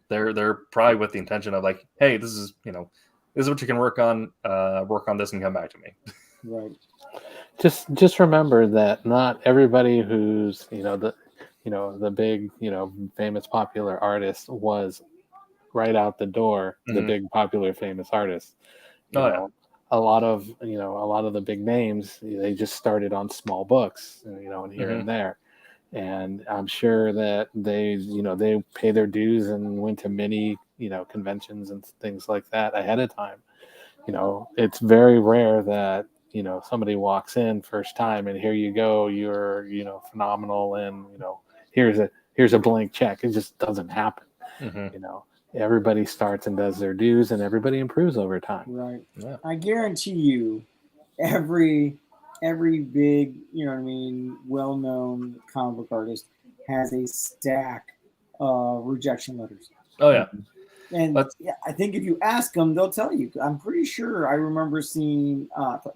they're probably with the intention of like, hey, this is what you can work on this and come back to me. Right. Just remember that not everybody who's the big famous popular artist was right out the door the big popular famous artist. A lot of the big names, they just started on small books, and here and there. And I'm sure that they pay their dues and went to many, conventions and things like that ahead of time. It's very rare that, somebody walks in first time and here you go, you're, phenomenal. And, here's a blank check. It just doesn't happen. Everybody starts and does their dues, and everybody improves over time. Right. Yeah. I guarantee you, every big, well-known comic book artist has a stack of rejection letters. Oh yeah. And I think if you ask them, they'll tell you. I'm pretty sure I remember seeing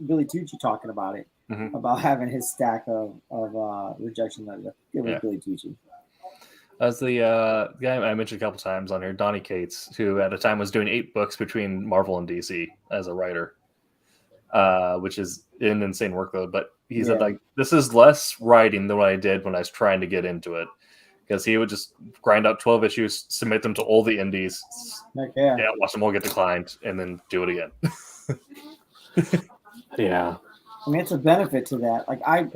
Billy Tucci talking about it, about having his stack of rejection letters. It was Billy Tucci. As the guy I mentioned a couple times on here, Donnie Cates, who at the time was doing 8 books between Marvel and DC as a writer, which is an insane workload. But he said, like, this is less writing than what I did when I was trying to get into it. Because he would just grind out 12 issues, submit them to all the indies, watch them all get declined, and then do it again. Yeah. I mean, it's a benefit to that. Like, I'm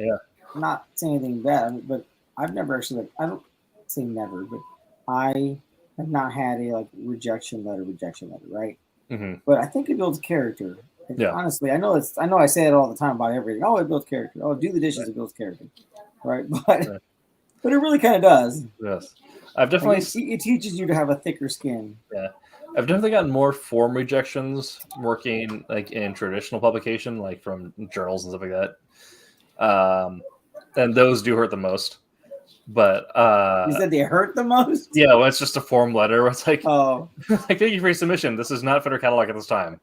not saying anything bad, but I've never actually, I don't say never, but I have not had a rejection letter, right? But I think it builds character. Honestly, I know I say it all the time about everything. Oh, it builds character. Oh, do the dishes, it builds character, right? But it really kind of does. Yes, I've definitely. It teaches you to have a thicker skin. Yeah, I've definitely gotten more form rejections working in traditional publication, like from journals and stuff like that. And those do hurt the most. But you said they hurt the most? Yeah, well, it's just a form letter where it's like, oh, thank you for your submission. This is not federal catalog at this time.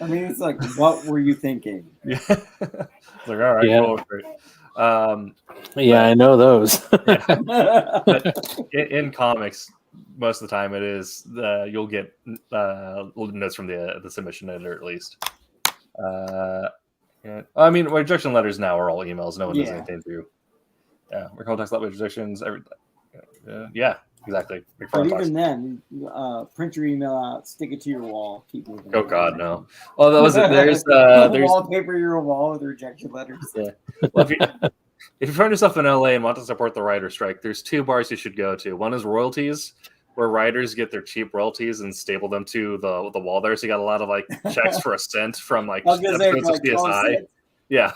I mean, it's like, what were you thinking? Yeah, it's like, all right, cool, great. I know those. But in comics, most of the time it is you'll get notes from the submission editor at least. I mean, rejection letters now are all emails. No one does anything through. Yeah, we're contacts, letter rejections, everything. Yeah, exactly. But even then, print your email out, stick it to your wall, keep moving. Oh God, no. Well, that was it. There's wallpaper your wall with rejection letters. Yeah. Well, if you find yourself in LA and want to support the writer strike, there's 2 bars you should go to. One is royalties, where writers get their cheap royalties and staple them to the wall there. So you got a lot of checks for a cent from episodes of CSI. Yeah.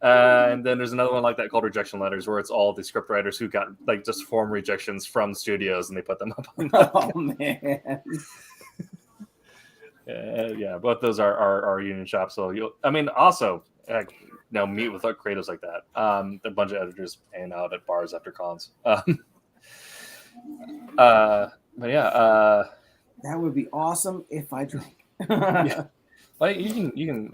And then there's another one like that called rejection letters, where it's all the script writers who got just form rejections from studios and they put them up on Oh man. Yeah, both those are union shops. So also meet with creatives like that. A bunch of editors hanging out at bars after cons. But yeah, that would be awesome if I drank. Yeah. Well, you can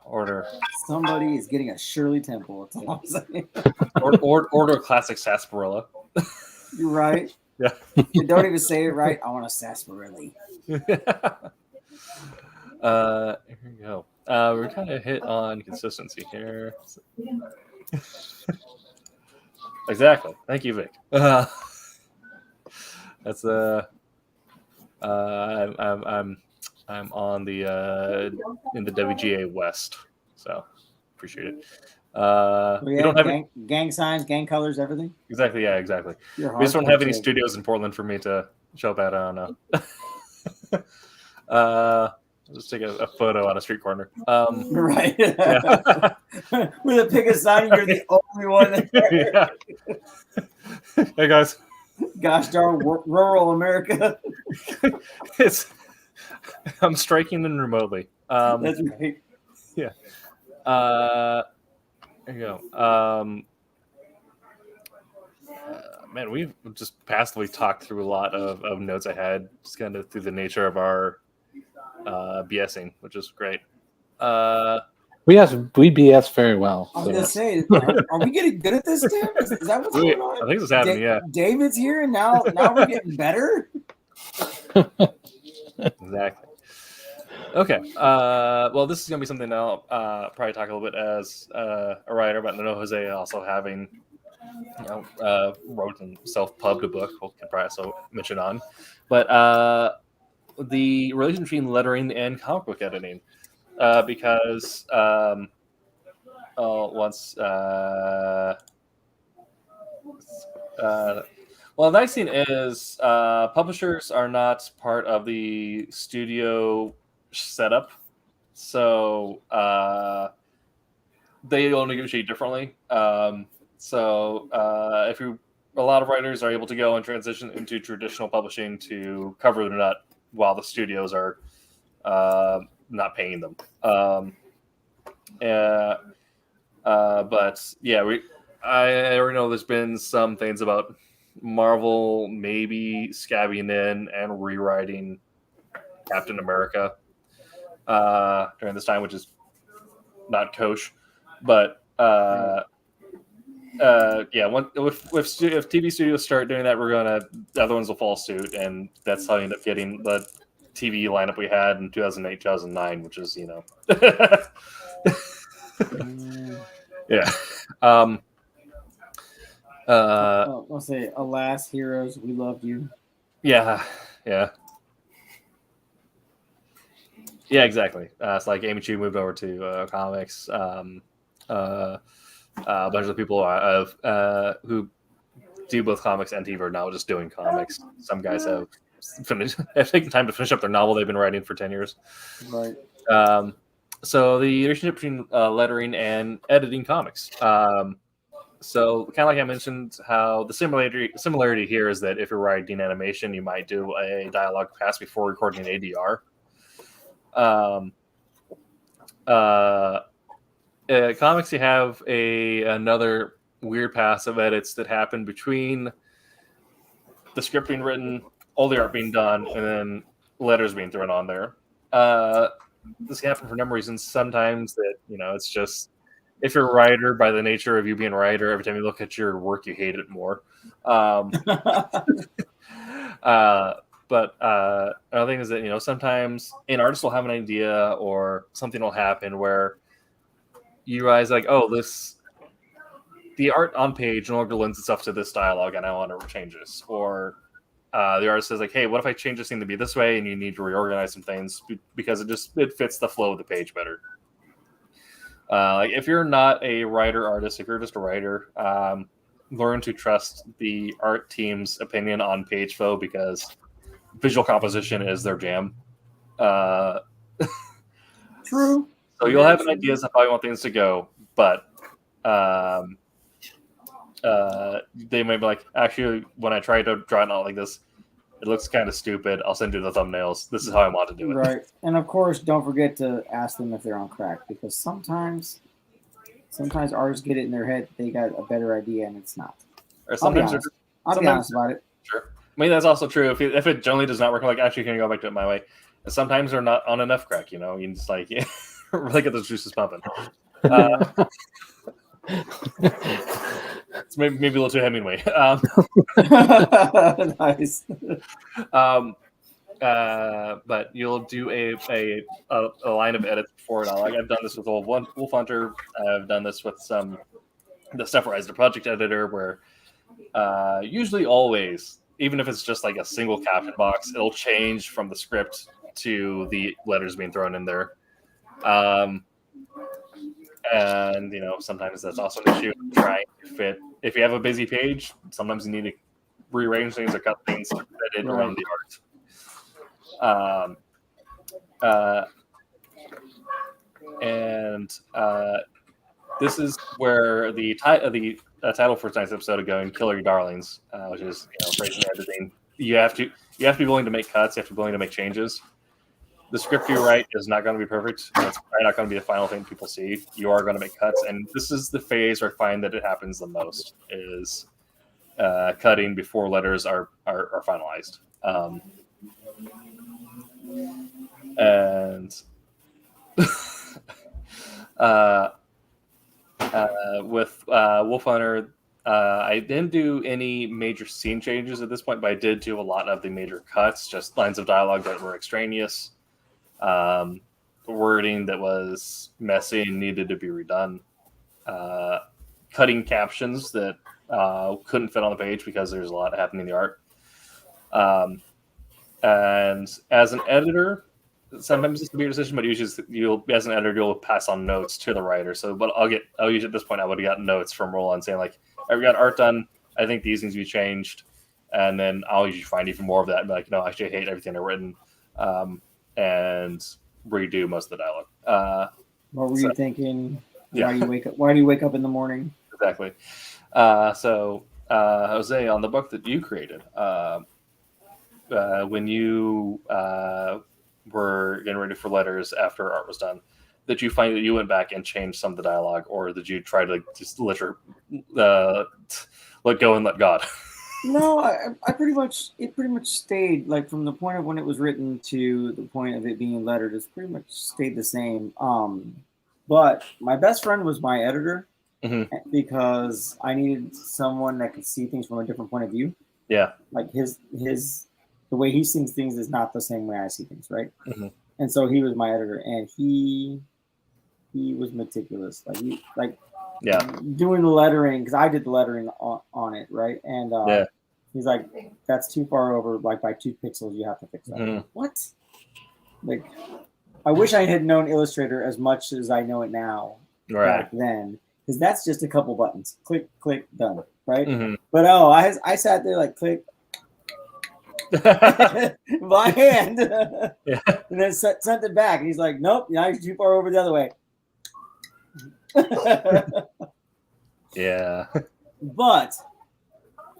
order. Somebody is getting a Shirley Temple. That's all I'm saying. order a classic sarsaparilla. You're right. Yeah. You don't even say it right. I want a sarsaparilla. Here we go. We're trying to hit on consistency here. Exactly. Thank you, Vic. That's I'm on the in the WGA West, so appreciate it. We don't have any, gang signs, gang colors, everything. exactly. Yeah, exactly. You're We just don't hardcore have any too. studios in Portland for me to show up at. I don't know. I'll just take a photo on a street corner. Right. Yeah. With a pick a sign, you're the only one there. Yeah. Hey guys, Gosh darn rural America. I'm striking them remotely. That's right. Yeah. There you go. Man, we've just passively talked through a lot of notes I had, just kind of through the nature of our BSing, which is great. We BS very well. I was so. gonna say, are we getting good at this, Tim? Is that what's going on? I think it's happening. Yeah, David's here, and now we're getting better. Exactly. Okay. Well, this is gonna be something I'll probably talk a little bit as a writer, but I know Jose also having wrote and self-pubbed a book. We'll probably also mention on, but the relation between lettering and comic book editing, because well, the nice thing is publishers are not part of the studio setup, so they will negotiate differently. If a lot of writers are able to go and transition into traditional publishing to cover the nut while the studios are not paying them. But yeah, I already know there's been some things about Marvel maybe scabbing in and rewriting Captain America during this time, which is not kosher. But yeah, if TV studios start doing that, the other ones will follow suit, and that's how you end up getting the TV lineup we had in 2008, 2009, which is yeah. I'll say, alas, heroes, we loved you. Yeah, exactly. It's like Amy Chu moved over to comics. A bunch of people who do both comics and TV are now just doing comics. Some guys have taken time to finish up their novel they've been writing for 10 years. Right. So the relationship between lettering and editing comics. So kind of like I mentioned, how the similarity here is that if you're writing animation, you might do a dialogue pass before recording an ADR. Comics, you have another weird pass of edits that happen between the script being written, all the art being done, and then letters being thrown on there. This can happen for a number of reasons. Sometimes that it's just, if you're a writer, by the nature of you being a writer, every time you look at your work, you hate it more. But another thing is that sometimes an artist will have an idea or something will happen where you realize like, oh, the art on page no longer lends itself to this dialogue, and I want to change this. Or the artist says like, hey, what if I change this thing to be this way, and you need to reorganize some things because it fits the flow of the page better. Like if you're not a writer artist, if you're just a writer, learn to trust the art team's opinion on page flow, because visual composition is their jam. True. So you'll have ideas of how you want things to go, but they may be like, actually, when I try to draw it out like this, it looks kind of stupid. I'll send you the thumbnails. This is how I want to do it. Right. And of course, don't forget to ask them if they're on crack, because sometimes artists get it in their head that they got a better idea and it's not. Or sometimes I'll be honest about it. Sure. I mean, that's also true. If it generally does not work, I'm like, actually, can you go back to it my way? And sometimes they're not on enough crack, you can just like really get those juices pumping. It's maybe a little too Hemingway. Nice. But you'll do a line of edits before now. Like I've done this with Wolf Hunter. I've done this with the stuff where I was the project editor, where usually always, even if it's just like a single caption box, it'll change from the script to the letters being thrown in there. And sometimes that's also an issue. Trying to fit. If you have a busy page, sometimes you need to rearrange things or cut things to fit it around the art. This is where the title for tonight's episode of going "Kill Your Darlings," which is phrasing editing. You have to be willing to make cuts. You have to be willing to make changes. The script you write is not going to be perfect. It's probably not going to be the final thing people see. You are going to make cuts, and this is the phase where I find that it happens the most is cutting before letters are finalized. With Wolf Hunter, I didn't do any major scene changes at this point, but I did do a lot of the major cuts, just lines of dialogue that were extraneous, wording that was messy and needed to be redone, cutting captions that couldn't fit on the page because there's a lot happening in the art. And as an editor, sometimes it's a weird decision, but usually as an editor, you'll pass on notes to the writer. So, but I'll use at this point, I would have gotten notes from Roland saying like, I've got art done. I think these things be changed. And then I'll usually find even more of that and be like, no, actually I hate everything I've written. And redo most of the dialogue. What were you thinking? Yeah. Why do you wake up in the morning? Exactly. So Jose, on the book that you created, when you were getting ready for letters after art was done, did you find that you went back and changed some of the dialogue, or did you try to just let go and let God? No, I pretty much stayed like from the point of when it was written to the point of it being lettered. It's pretty much stayed the same. But my best friend was my editor because I needed someone that could see things from a different point of view. Yeah, like his the way he sees things is not the same way I see things, right? Mm-hmm. And so he was my editor, and he was meticulous, doing the lettering, because I did the lettering on it, right? And he's like, that's too far over, like by 2 pixels, you have to fix that. Mm-hmm. What? Like, I wish I had known Illustrator as much as I know it now back then, because that's just a couple buttons, click, click, done, right? Mm-hmm. But I sat there like click. by hand, and then sent it back, and he's like, "Nope, now you're too far over the other way." Yeah, but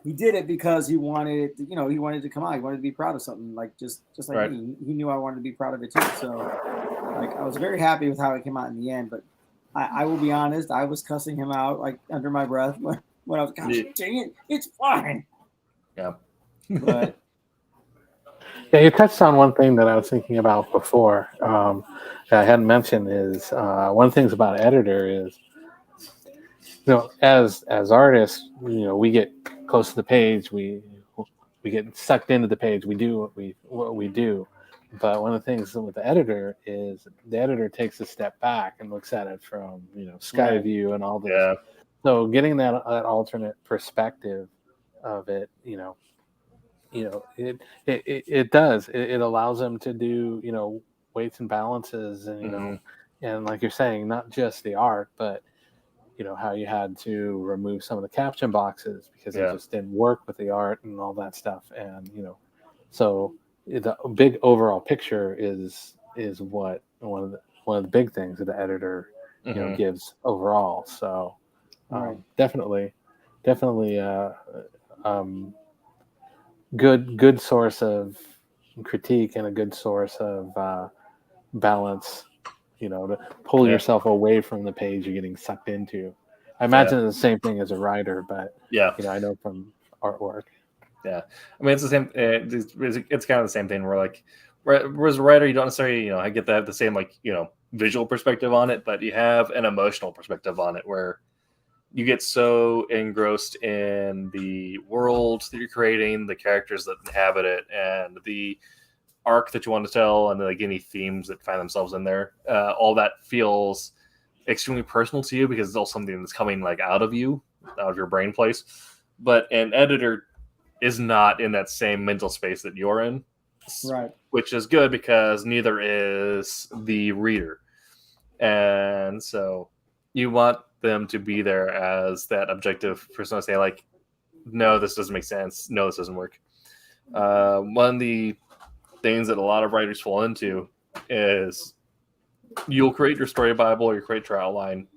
he did it because he wanted it. He wanted to come out. He wanted to be proud of something, like just like me. He knew I wanted to be proud of it too. So, like, I was very happy with how it came out in the end. But I will be honest, I was cussing him out like under my breath when I was, gosh, dang it, it's fine. Yeah, but. Yeah, you touched on one thing that I was thinking about before that I hadn't mentioned is one of the things about editor is, as artists, we get close to the page, we get sucked into the page, we do what we do. But one of the things with the editor is the editor takes a step back and looks at it from sky view and all this. Yeah. So getting that alternate perspective of it, it does. It allows them to do, weights and balances and, and like you're saying, not just the art, but, how you had to remove some of the caption boxes because it just didn't work with the art and all that stuff. And, so the big overall picture is what one of the big things that the editor, gives overall. So definitely, good source of critique and a good source of balance, to pull yourself away from the page you're getting sucked into. I imagine it's the same thing as a writer, but I know from artwork. Yeah, I mean it's the same. It's kind of the same thing. Where as a writer, you don't necessarily I get the same visual perspective on it, but you have an emotional perspective on it where you get so engrossed in the world that you're creating, the characters that inhabit it, and the arc that you want to tell, and any themes that find themselves in there. All that feels extremely personal to you because it's all something that's coming out of you, out of your brain place. But an editor is not in that same mental space that you're in, right? Which is good because neither is the reader, and so. you want them to be there as that objective person to say, like, no, this doesn't make sense. No, this doesn't work. One of the things that a lot of writers fall into is you'll create your story Bible or you create your outline,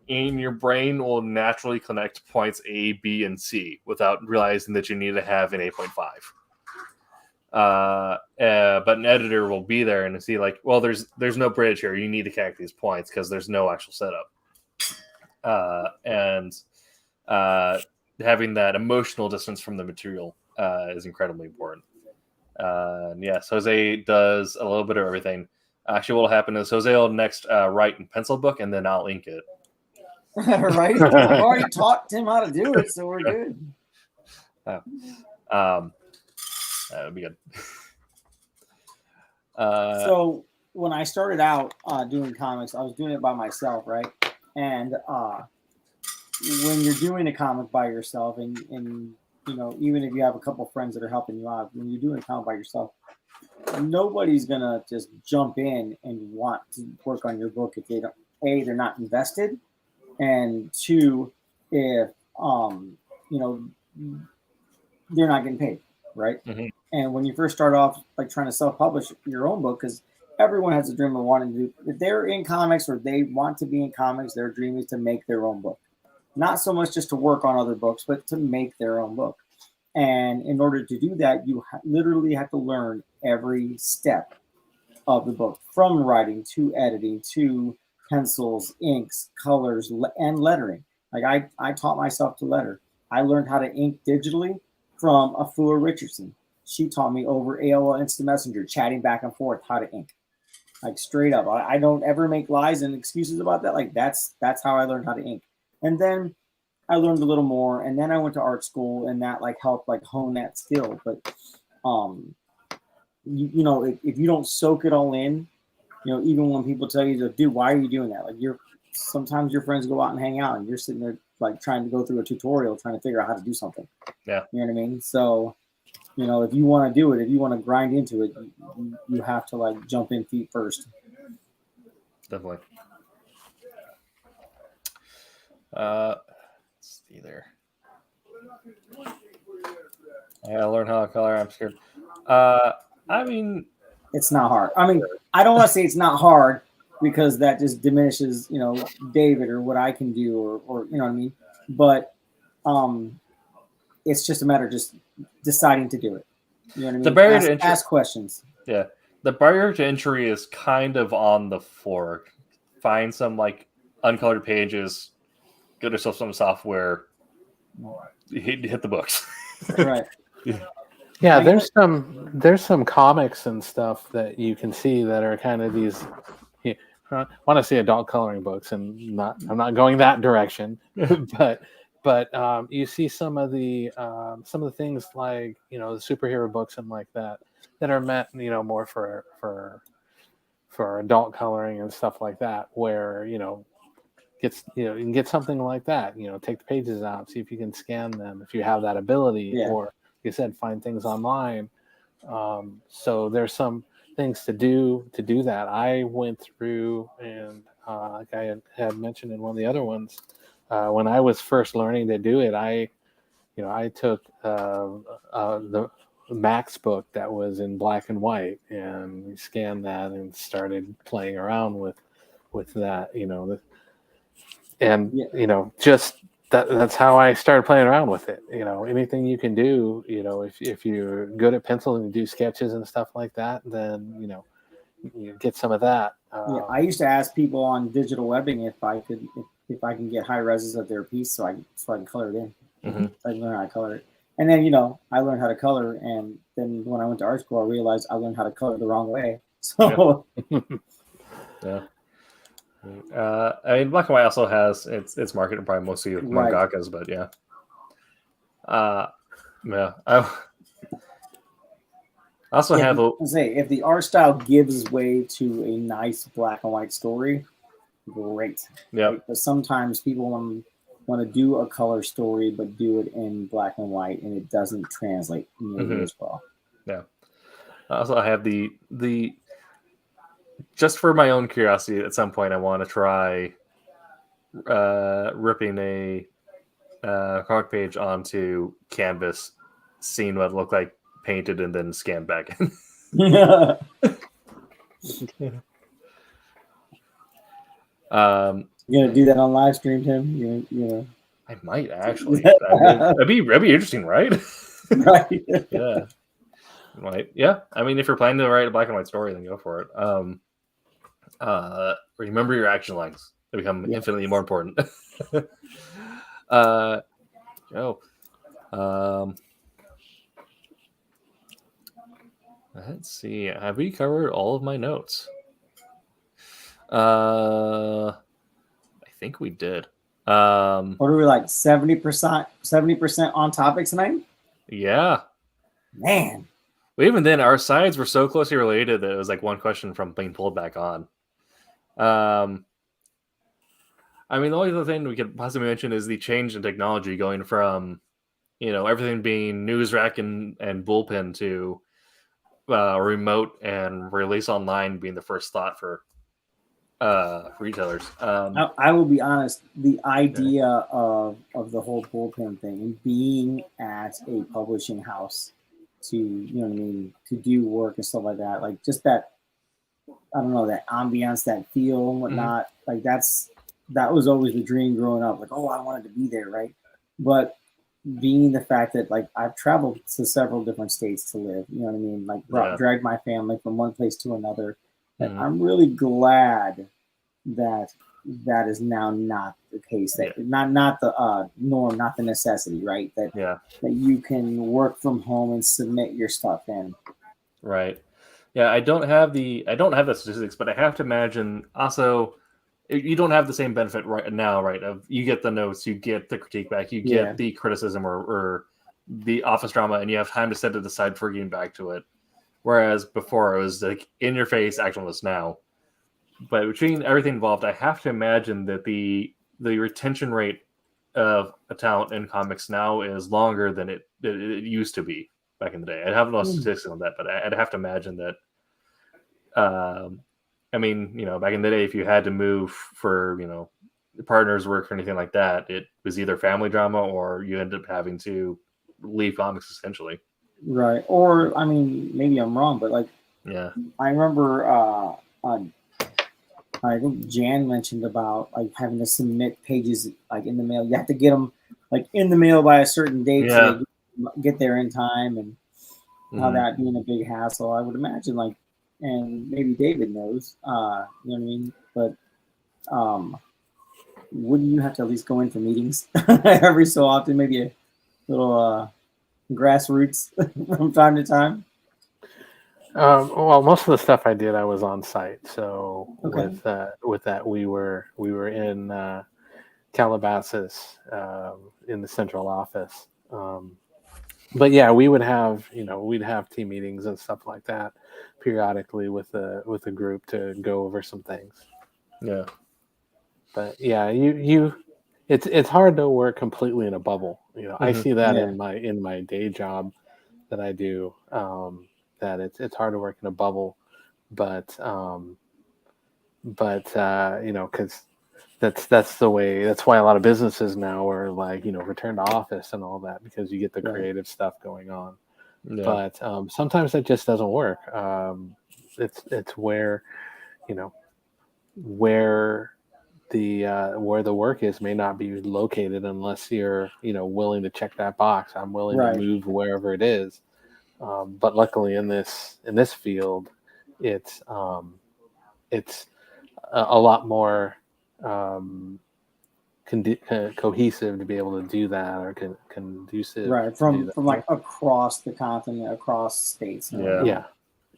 and your brain will naturally connect points A, B, and C without realizing that you need to have an 8.5. But an editor will be there and see, like, well, there's no bridge here. You need to connect these points because there's no actual setup. And having that emotional distance from the material is incredibly important. Yes, Jose does a little bit of everything. Actually, what will happen is Jose will next write in pencil book, and then I'll ink it. Right? I've already taught Tim how to do it, so we're good. That would be good. So when I started out doing comics, I was doing it by myself, right? And when you're doing a comic by yourself, and you know, even if you have a couple friends that are helping you out, when you're doing a comic by yourself, nobody's gonna just jump in and want to work on your book if they don't. A, they're not invested, and two, if you know, they're not getting paid, right? Mm-hmm. And when you first start off, like trying to self-publish your own book, because everyone has a dream of wanting to do. If they're in comics or they want to be in comics, their dream is to make their own book. Not so much just to work on other books, but to make their own book. And in order to do that, you literally have to learn every step of the book, from writing to editing to pencils, inks, colors, and lettering. Like I taught myself to letter. I learned how to ink digitally from Afua Richardson. She taught me over AOL Instant Messenger, chatting back and forth how to ink. Like straight up. I don't ever make lies and excuses about that. Like that's how I learned how to ink. And then I learned a little more, and then I went to art school, and that like helped like hone that skill. But you know, if you don't soak it all in, you know, even when people tell you, dude, why are you doing that? Like sometimes your friends go out and hang out, and you're sitting there like trying to go through a tutorial, trying to figure out how to do something. Yeah. You know what I mean? So, you know, if you want to do it, if you want to grind into it, you have to like jump in feet first. Definitely. Let's see there. I gotta learn how to color. I'm scared. I mean, it's not hard. I mean, I don't want to say it's not hard because that just diminishes, you know, David or what I can do, or you know what I mean. But it's just a matter of just deciding to do it. You know what I mean? The barrier to entry, ask questions. Yeah, the barrier to entry is kind of on the floor. Find some like uncolored pages, get yourself some software, hit the books. Right. Yeah, there's some comics and stuff that you can see that are kind of these. I want to see adult coloring books, and I'm not going that direction, but you see some of the things like, you know, the superhero books and like that are meant, you know, more for adult coloring and stuff like that, where, you know, you can get something like that, you know, take the pages out, see if you can scan them if you have that ability, or like you said, find things online. So there's some things to do that. I went through, and like I had mentioned in one of the other ones, when I was first learning to do it, I took the Max book that was in black and white, and we scanned that and started playing around with that, you know, you know, just that's how I started playing around with it. You know, anything you can do, you know, if you're good at pencil and you do sketches and stuff like that, then, you know, you get some of that. I used to ask people on digital webbing if I can get high reses of their piece so I can color it in. Mm-hmm. So I can learn how to color it. And then, you know, I learned how to color, and then when I went to art school, I realized I learned how to color the wrong way. So yeah. I mean, black and white also has its market, and probably mostly mangakas, but yeah. Yeah. I also have if the art style gives way to a nice black and white story, great. Yeah. Right? But sometimes people want to do a color story, but do it in black and white, and it doesn't translate nearly as well. Yeah. Also, I have the just for my own curiosity, at some point, I want to try ripping a comic page onto canvas, seeing what it looked like painted, and then scanned back in. You gonna do that on live stream, Tim? You know. I might actually. That'd be interesting, right? Right. Yeah. Right. Yeah. I mean, if you're planning to write a black and white story, then go for it. Remember your action lines. They become infinitely more important. Joe. Let's see. Have we covered all of my notes? I think we did. What are we like 70% on topic tonight? Yeah. Man. But even then, our sides were so closely related that it was like one question from being pulled back on. I mean, the only other thing we could possibly mention is the change in technology going from, everything being news rack and bullpen to remote and release online being the first thought for retailers. I will be honest. The idea of the whole bullpen thing and being at a publishing house to do work and stuff like that, like just that, I don't know, that ambiance, that feel and whatnot. Like that was always the dream growing up. Like, oh, I wanted to be there, right? But being the fact that like I've traveled to several different states to live, you know what I mean? Like dragged my family from one place to another. And I'm really glad that is now not the case. That not the norm, not the necessity, right? That you can work from home and submit your stuff in. Right. Yeah, I don't have the statistics, but I have to imagine also you don't have the same benefit right now, right? Of you get the notes, you get the critique back, you get the criticism or the office drama, and you have time to set it aside for getting back to it. Whereas before it was like in your face actionless now. But between everything involved, I have to imagine that the retention rate of a talent in comics now is longer than it used to be back in the day. I have no statistics on that, but I'd have to imagine that. I mean, back in the day, if you had to move for, partners work or anything like that, it was either family drama or you ended up having to leave comics essentially. Right. Or, I mean, maybe I'm wrong, but like, I remember, I think Jan mentioned about like having to submit pages like in the mail. You have to get them like in the mail by a certain date so they get there in time, and how that being a big hassle. I would imagine like, and maybe David knows, you know what I mean? But wouldn't you have to at least go in for meetings every so often? Maybe a little grassroots from time to time. Well, most of the stuff I did, I was on site. So with that, we were in Calabasas in the central office. But yeah, we would have we'd have team meetings and stuff like that periodically with the group to go over some things. Yeah. But yeah, it's hard to work completely in a bubble. I see that in my day job that I do. That it's hard to work in a bubble, but because that's the way. That's why a lot of businesses now are like return to office and all that, because you get the creative stuff going on. Yeah. But sometimes that just doesn't work. It's where where the work is may not be located unless you're willing to check that box. I'm willing to move wherever it is. But luckily in this field, it's a lot more cohesive to be able to do that, or conducive. Right, from like across the continent, across states. Yeah.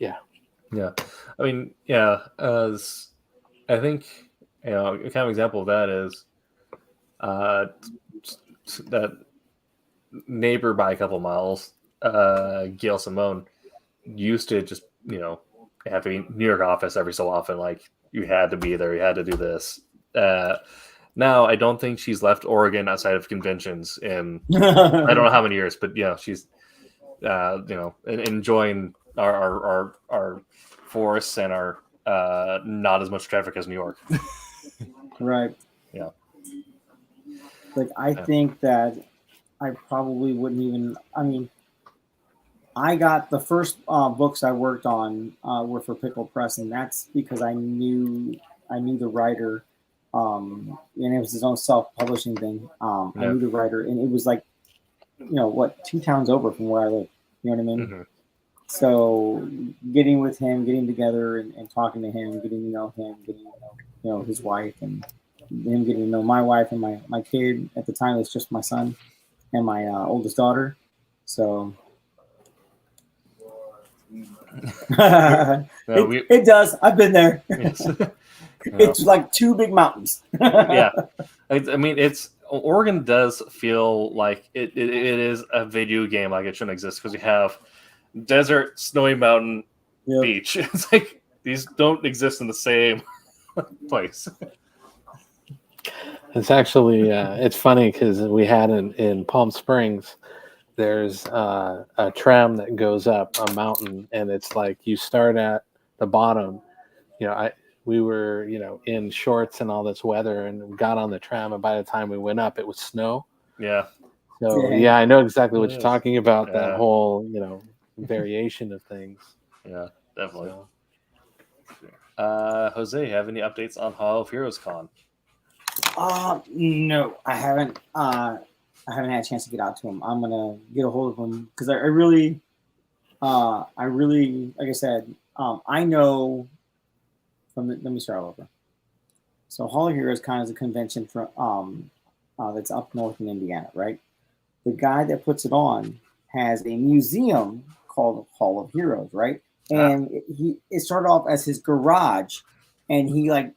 I mean, as I think a kind of example of that is that neighbor by a couple miles. Gail Simone used to just have a New York office every so often, like you had to be there, you had to do this. Now I don't think she's left Oregon outside of conventions in I don't know how many years, but she's enjoying our forests and our not as much traffic as New York. Right. Yeah. Like I think that I probably wouldn't even. I mean, I got the first books I worked on were for Pickle Press, and that's because I knew the writer, and it was his own self-publishing thing. I knew the writer, and it was like, 2 towns over from where I live. You know what I mean? Mm-hmm. So getting with him, getting together, and talking to him, getting to know him, getting to know his wife, and him getting to know my wife and my kid. At the time, it was just my son and my oldest daughter. So. It does. I've been there. Yes. It's like 2 big mountains. Yeah, I mean, Oregon does feel like it is a video game, like it shouldn't exist, because you have desert, snowy mountain, beach. It's like these don't exist in the same place. It's actually it's funny because we had in Palm Springs, there's a tram that goes up a mountain, and it's like you start at the bottom. We were in shorts and all this weather, and we got on the tram, and by the time we went up, it was snow. Yeah. So yeah, I know exactly what you're talking about. Yeah. That whole variation of things. Yeah, definitely. Jose, have any updates on Hall of Heroes Con? No, I haven't. I haven't had a chance to get out to him. I'm gonna get a hold of him because I really, like I said, I know. Let me start over. So Hall of Heroes Con is a convention from that's up north in Indiana, right? The guy that puts it on has a museum called Hall of Heroes, right? And it started off as his garage, and he like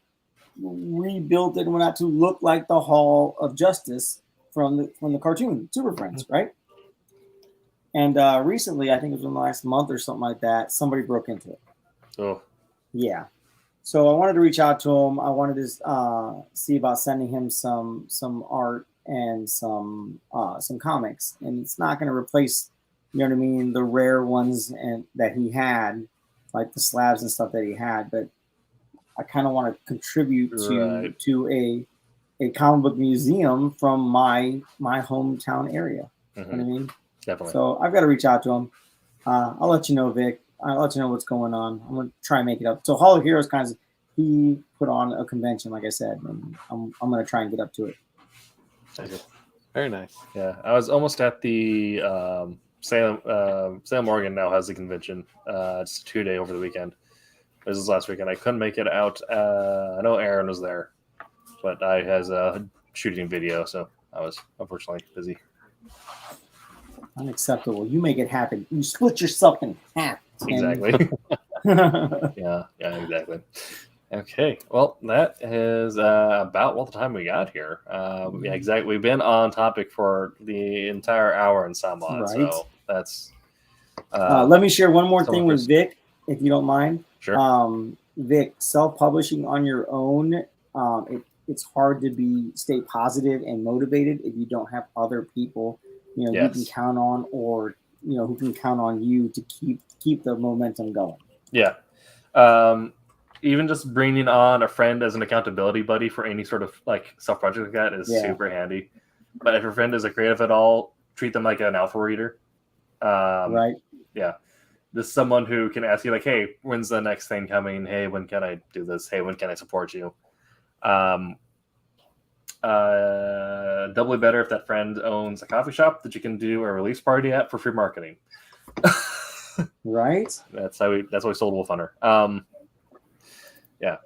rebuilt it and went out to look like the Hall of Justice from the cartoon Super Friends, right? And recently, I think it was in the last month or something like that, somebody broke into it. Oh, yeah. So I wanted to reach out to him. I wanted to see about sending him some art and some comics. And it's not going to replace, you know what I mean, the rare ones and that he had, like the slabs and stuff that he had. But I kind of want to contribute to a comic book museum from my hometown area. Mm-hmm. You know what I mean? Definitely. So I've got to reach out to him. I'll let you know, Vic. I'll let you know what's going on. I'm going to try and make it up. So Hall of Heroes he put on a convention, like I said, and I'm going to try and get up to it. Very nice. Yeah, I was almost at the Salem, Oregon now has a convention. It's a 2-day over the weekend. This was last weekend. I couldn't make it out. I know Aaron was there, but I was shooting video, so I was unfortunately busy. Unacceptable. You make it happen. You split yourself in half. Exactly. yeah, exactly. Okay, well, that is about all the time we got here. Yeah, exactly. We've been on topic for the entire hour and some odd, so that's. Let me share one more thing with Vic, if you don't mind. Sure. Vic, self-publishing on your own, it's hard to stay positive and motivated if you don't have other people, you can count on, or who can count on you to keep the momentum going. Yeah. Even just bringing on a friend as an accountability buddy for any sort of like self-project like that is super handy. But if your friend is a creative at all, treat them like an alpha reader. Right. Yeah. This is someone who can ask you like, hey, when's the next thing coming? Hey, when can I do this? Hey, when can I support you? Doubly better if that friend owns a coffee shop that you can do a release party at for free marketing. Right. That's how we sold Wolf Hunter. Yeah.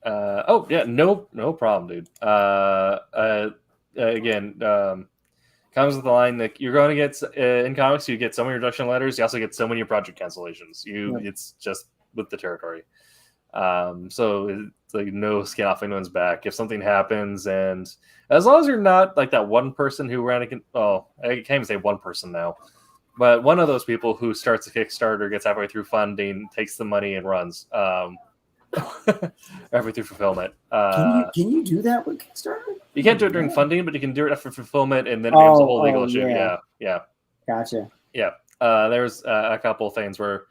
Oh yeah, no problem, dude. Again, comes with the line that you're going to get in comics. You get so many reduction letters. You also get so many project cancellations. It's just with the territory. So it's like no skin off anyone's back. If something happens, and as long as you're not like that one person who ran I can't even say one person now, but one of those people who starts a Kickstarter, gets halfway through funding, takes the money and runs halfway through fulfillment. Can you do that with Kickstarter? You can't do it during funding, but you can do it after fulfillment, and then it becomes a whole legal issue. Yeah. Gotcha. Yeah. There's a couple of things where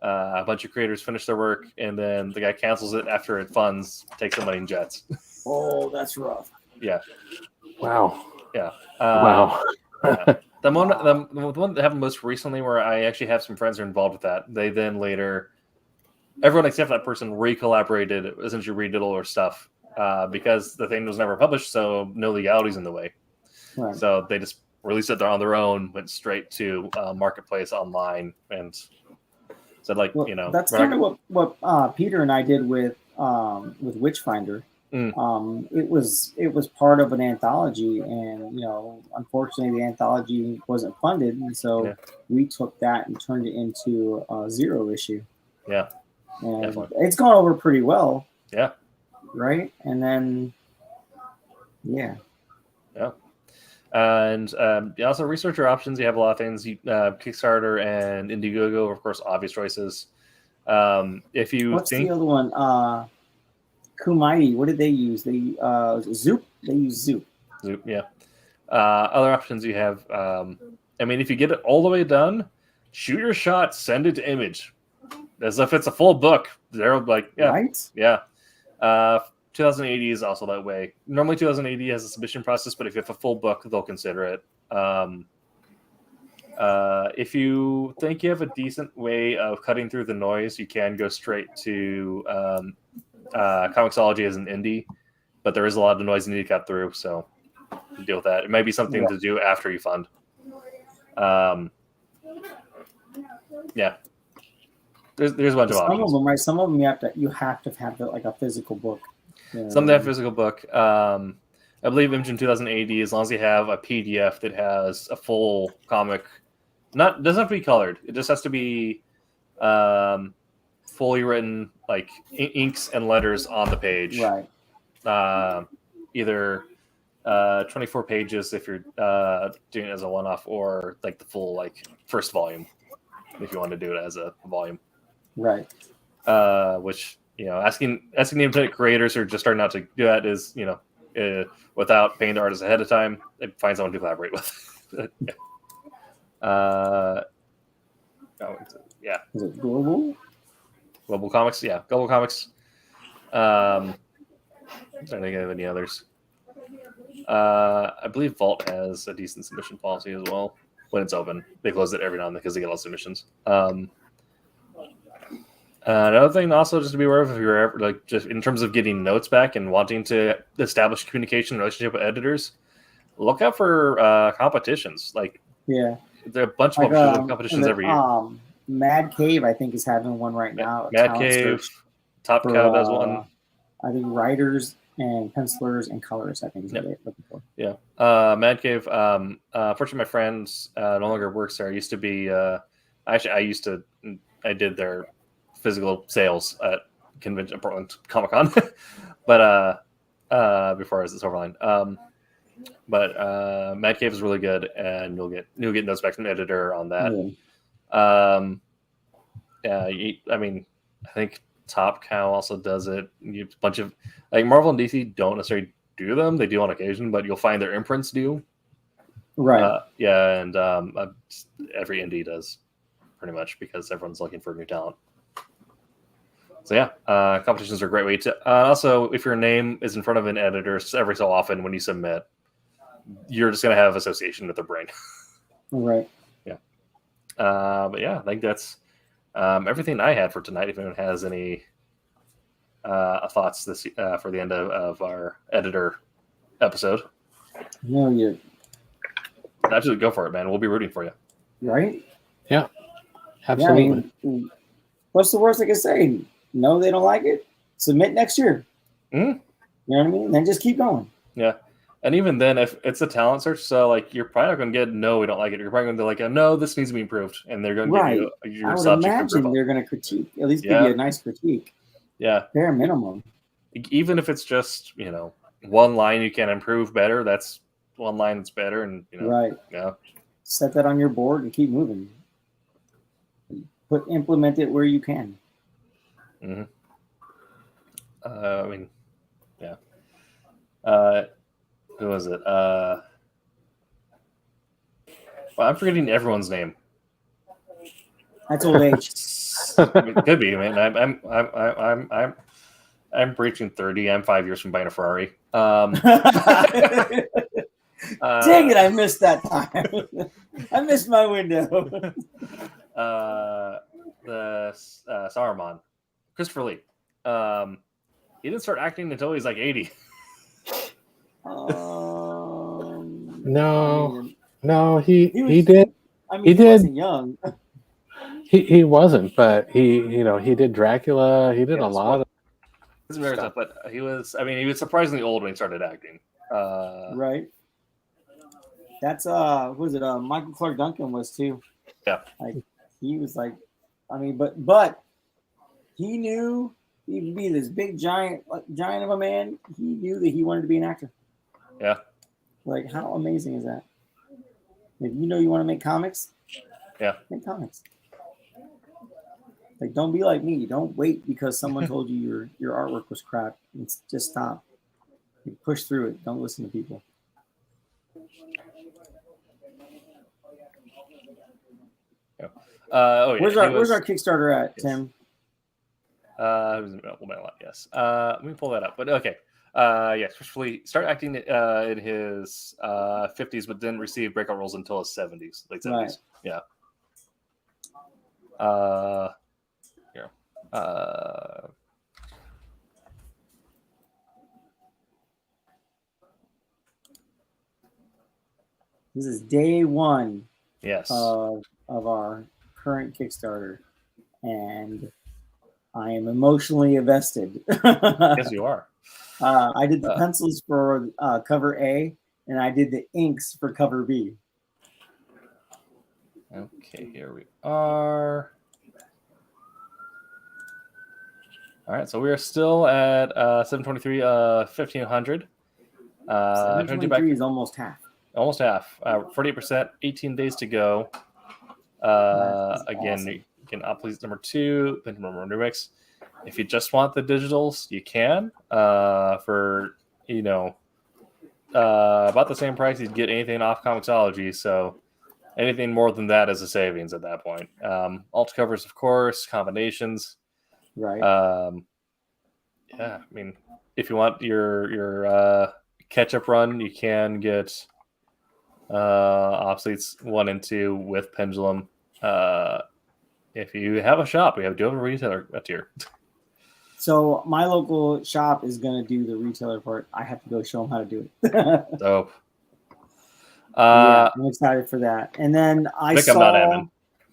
a bunch of creators finish their work, and then the guy cancels it after it funds, takes the money and jets. Oh, that's rough. Yeah. Wow. Yeah. Wow. Yeah. The one that happened most recently, where I actually have some friends who are involved with that. They then later, everyone except that person, re-collaborated, essentially redid all their stuff because the thing was never published, so no legalities in the way. Right. So they just released it on their own, went straight to marketplace online, and said that's kind of what Peter and I did with Witchfinder. It was part of an anthology, and unfortunately the anthology wasn't funded, and so we took that and turned it into a 0 issue. Yeah, and definitely. It's gone over pretty well. Yeah. Right, and then yeah. And you also research your options. You have a lot of things. Kickstarter and Indiegogo, of course, obvious choices. If you What's the other one? Kumaiti. What did they use? They Zoop. They use Zoop. Zoop, yeah. Other options you have. If you get it all the way done, shoot your shot. Send it to Image, as if it's a full book. They're like, yeah, right, yeah. 2080 is also that way. Normally 2080 has a submission process, but if you have a full book, they'll consider it. If you think you have a decent way of cutting through the noise, you can go straight to Comixology as an indie, but there is a lot of noise you need to cut through, so deal with that. It might be something to do after you fund. Yeah. There's a bunch of options. Some of them, right? Some of them you have to have like a physical book. Some that have physical book. I believe Image in 2080, as long as you have a PDF that has a full comic, doesn't have to be colored. It just has to be fully written, like inks and letters on the page. Right. Either 24 pages if you're doing it as a one-off, or like the full first volume if you want to do it as a volume. Right. Which asking the independent creators who are just starting out to do that is without paying the artists ahead of time, they find someone to collaborate with. Yeah. Is it Global? Global Comics, yeah. Global Comics. I don't think I have any others. I believe Vault has a decent submission policy as well when it's open. They close it every now and then because they get a lot of submissions. Another thing also just to be aware of, if you're ever, just in terms of getting notes back and wanting to establish communication relationship with editors, look out for competitions. There are a bunch of competitions every year. Mad Cave, I think, is having one right now. Mad Cave, Top Cow does one. I think writers and pencilers and colors, I think, is what they're looking for. Yeah. Mad Cave, fortunately, my friends no longer works there. I used to be, I did their physical sales at convention Portland Comic Con, but before I was at Silverline. But Mad Cave is really good, and you'll get notes back from the editor on that. I think Top Cow also does it. You have a bunch of Marvel and DC don't necessarily do them; they do on occasion, but you'll find their imprints do. Right. And every indie does, pretty much, because everyone's looking for new talent. So yeah, competitions are a great way to. Also, if your name is in front of an editor every so often when you submit, you're just going to have association with their brain. Right. Yeah. But yeah, I think that's everything I had for tonight. If anyone has any thoughts for the end of our editor episode, no, you absolutely go for it, man. We'll be rooting for you. Right? Yeah, absolutely. Yeah, what's the worst they can say? No, they don't like it. Submit next year. Mm-hmm. You know what I mean? Then just keep going. Yeah. And even then, if it's a talent search, so you're probably not going to get no, we don't like it. You're probably going to no, this needs to be improved, and they're going to give you your subject. I would imagine they're going to critique, at least give you a nice critique. Yeah, bare minimum. Even if it's just one line you can improve better, that's one line that's better, and right. Yeah, set that on your board and keep moving. Implement it where you can. Mm-hmm. Yeah. Who was it? Well, I'm forgetting everyone's name. That's old age. It could be, man. I'm breaching 30. I'm 5 years from buying a Ferrari. Dang it! I missed that time. I missed my window. The Saruman, Christopher Lee. He didn't start acting until he was like 80. No, he did. I mean, he he did. wasn't young. He wasn't, but he did Dracula. He did a lot of stuff. But he was surprisingly old when he started acting. Right. That's who was it? Michael Clark Duncan was too. Yeah. Like he was like, I mean, but he knew he'd be this big giant of a man. He knew that he wanted to be an actor. Yeah. Like how amazing is that? If you know you want to make comics, yeah, make comics. Like don't be like me. Don't wait because someone told you your artwork was crap. It's just stop. You push through it. Don't listen to people. Where's our Kickstarter at, yes. Tim? It was yes. Let me pull that up. But okay. Yes, Christopher Lee started acting in his 50s, but didn't receive breakout roles until his 70s, late 70s. Right. Yeah. Here. This is day one. Yes. Of our current Kickstarter, and I am emotionally invested. Yes, you are. I did the pencils for cover A, and I did the inks for cover B. Okay, here we are. All right, so we are still at 723, 1500. 723 is almost half. Almost half. 48%, 18 days to go. Again, awesome. You can please number 2, then number remix. If you just want the digitals, you can. For about the same price, you'd get anything off Comixology. So anything more than that is a savings at that point. Alt covers, of course, combinations. Right. Yeah, I mean, if you want your catch-up run, you can get Obsoletes 1 and 2 with Pendulum. If you have a shop, do have a retailer tier. So my local shop is going to do the retailer part. I have to go show them how to do it. Dope. Yeah, I'm excited for that. And then I saw.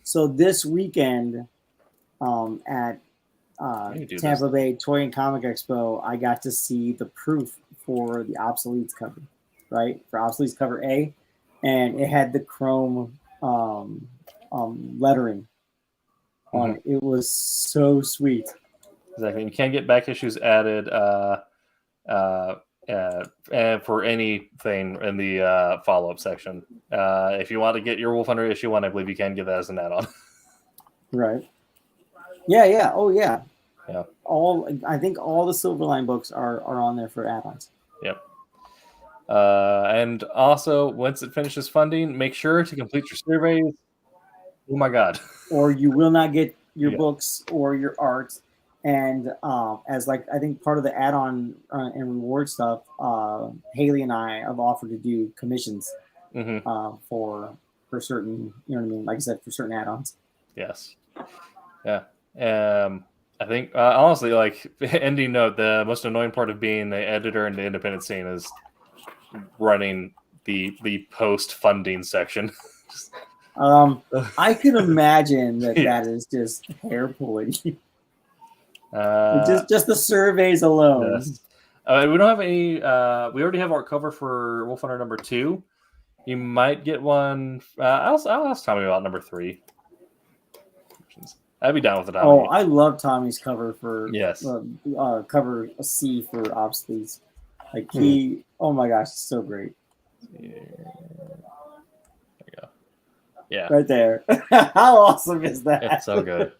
So this weekend, at Tampa Bay Toy and Comic Expo, I got to see the proof for the Obsoletes cover, right? For Obsoletes cover A, and it had the chrome lettering on it. It was so sweet. Exactly. You can get back issues added for anything in the follow-up section. If you want to get your Wolf Hunter issue 1, I believe you can get that as an add-on. Right. Yeah. Oh, yeah. Yeah. I think all the Silverline books are on there for add-ons. Yep. And also, once it finishes funding, make sure to complete your surveys. Oh my God. Or you will not get your books or your art. And as I think part of the add-on and reward stuff, Haley and I have offered to do commissions for certain, you know what I mean? Like I said, for certain add-ons. Yes. Yeah. I think honestly, like ending note, the most annoying part of being the editor in the independent scene is running the post-funding section. I can imagine that is just hair pulling. Just the surveys alone. Yes. We don't have any. We already have our cover for Wolf Hunter number 2. You might get one. I'll ask Tommy about number 3. I'd be down with it. Oh, I love Tommy's cover for cover C for Obsoletes. Like he, oh my gosh, it's so great. There you go. Yeah, right there. How awesome is that? It's so good.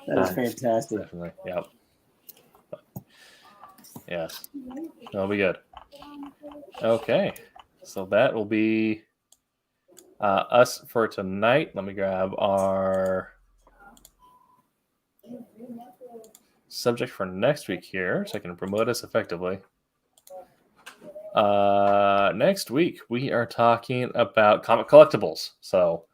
That is fantastic. Definitely. Yep. Yes. That'll be good. Okay. So that will be us for tonight. Let me grab our subject for next week here, so I can promote us effectively. Next week we are talking about comic collectibles. So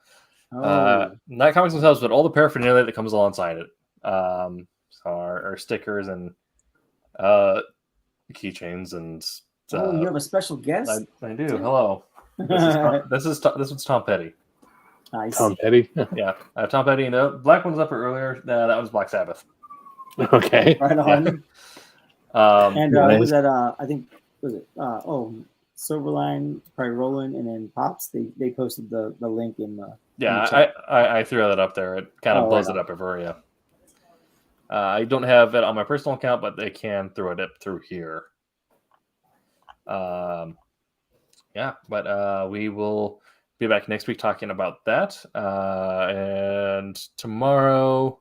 not comics themselves, but all the paraphernalia that comes alongside it. So our stickers and keychains and. You have a special guest. I do. Hello. This is Tom Petty. Nice. Tom Petty. Yeah, I have Tom Petty, and the black one was up earlier. That was Black Sabbath. Okay. Right on. Yeah. And nice. was that I think was it Silverline, probably Roland, and then Pops. They posted the link in the Yeah, I threw that up there. It kind of blows it up for you. I don't have it on my personal account, but they can throw it up through here. Yeah, but we will be back next week talking about that. And tomorrow,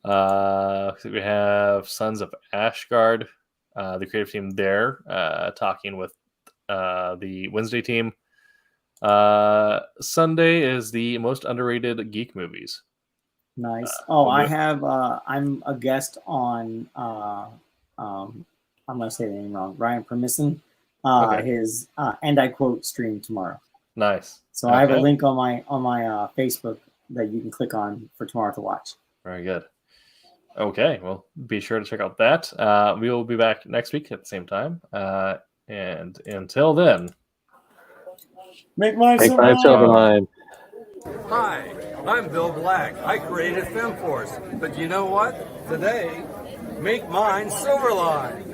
we have Sons of Ashgard, the creative team there, talking with the Wednesday team. Sunday is the most underrated geek movies. Nice. I have. I'm a guest on. I'm gonna say the name wrong. Ryan Permisson. His and I quote stream tomorrow. Nice. So I have a link on my Facebook that you can click on for tomorrow to watch. Very good. Okay, well, be sure to check out that. We will be back next week at the same time. And until then, make mine Silverline. Hi, I'm Bill Black. I created FemForce, but you know what? Today, make mine Silverline.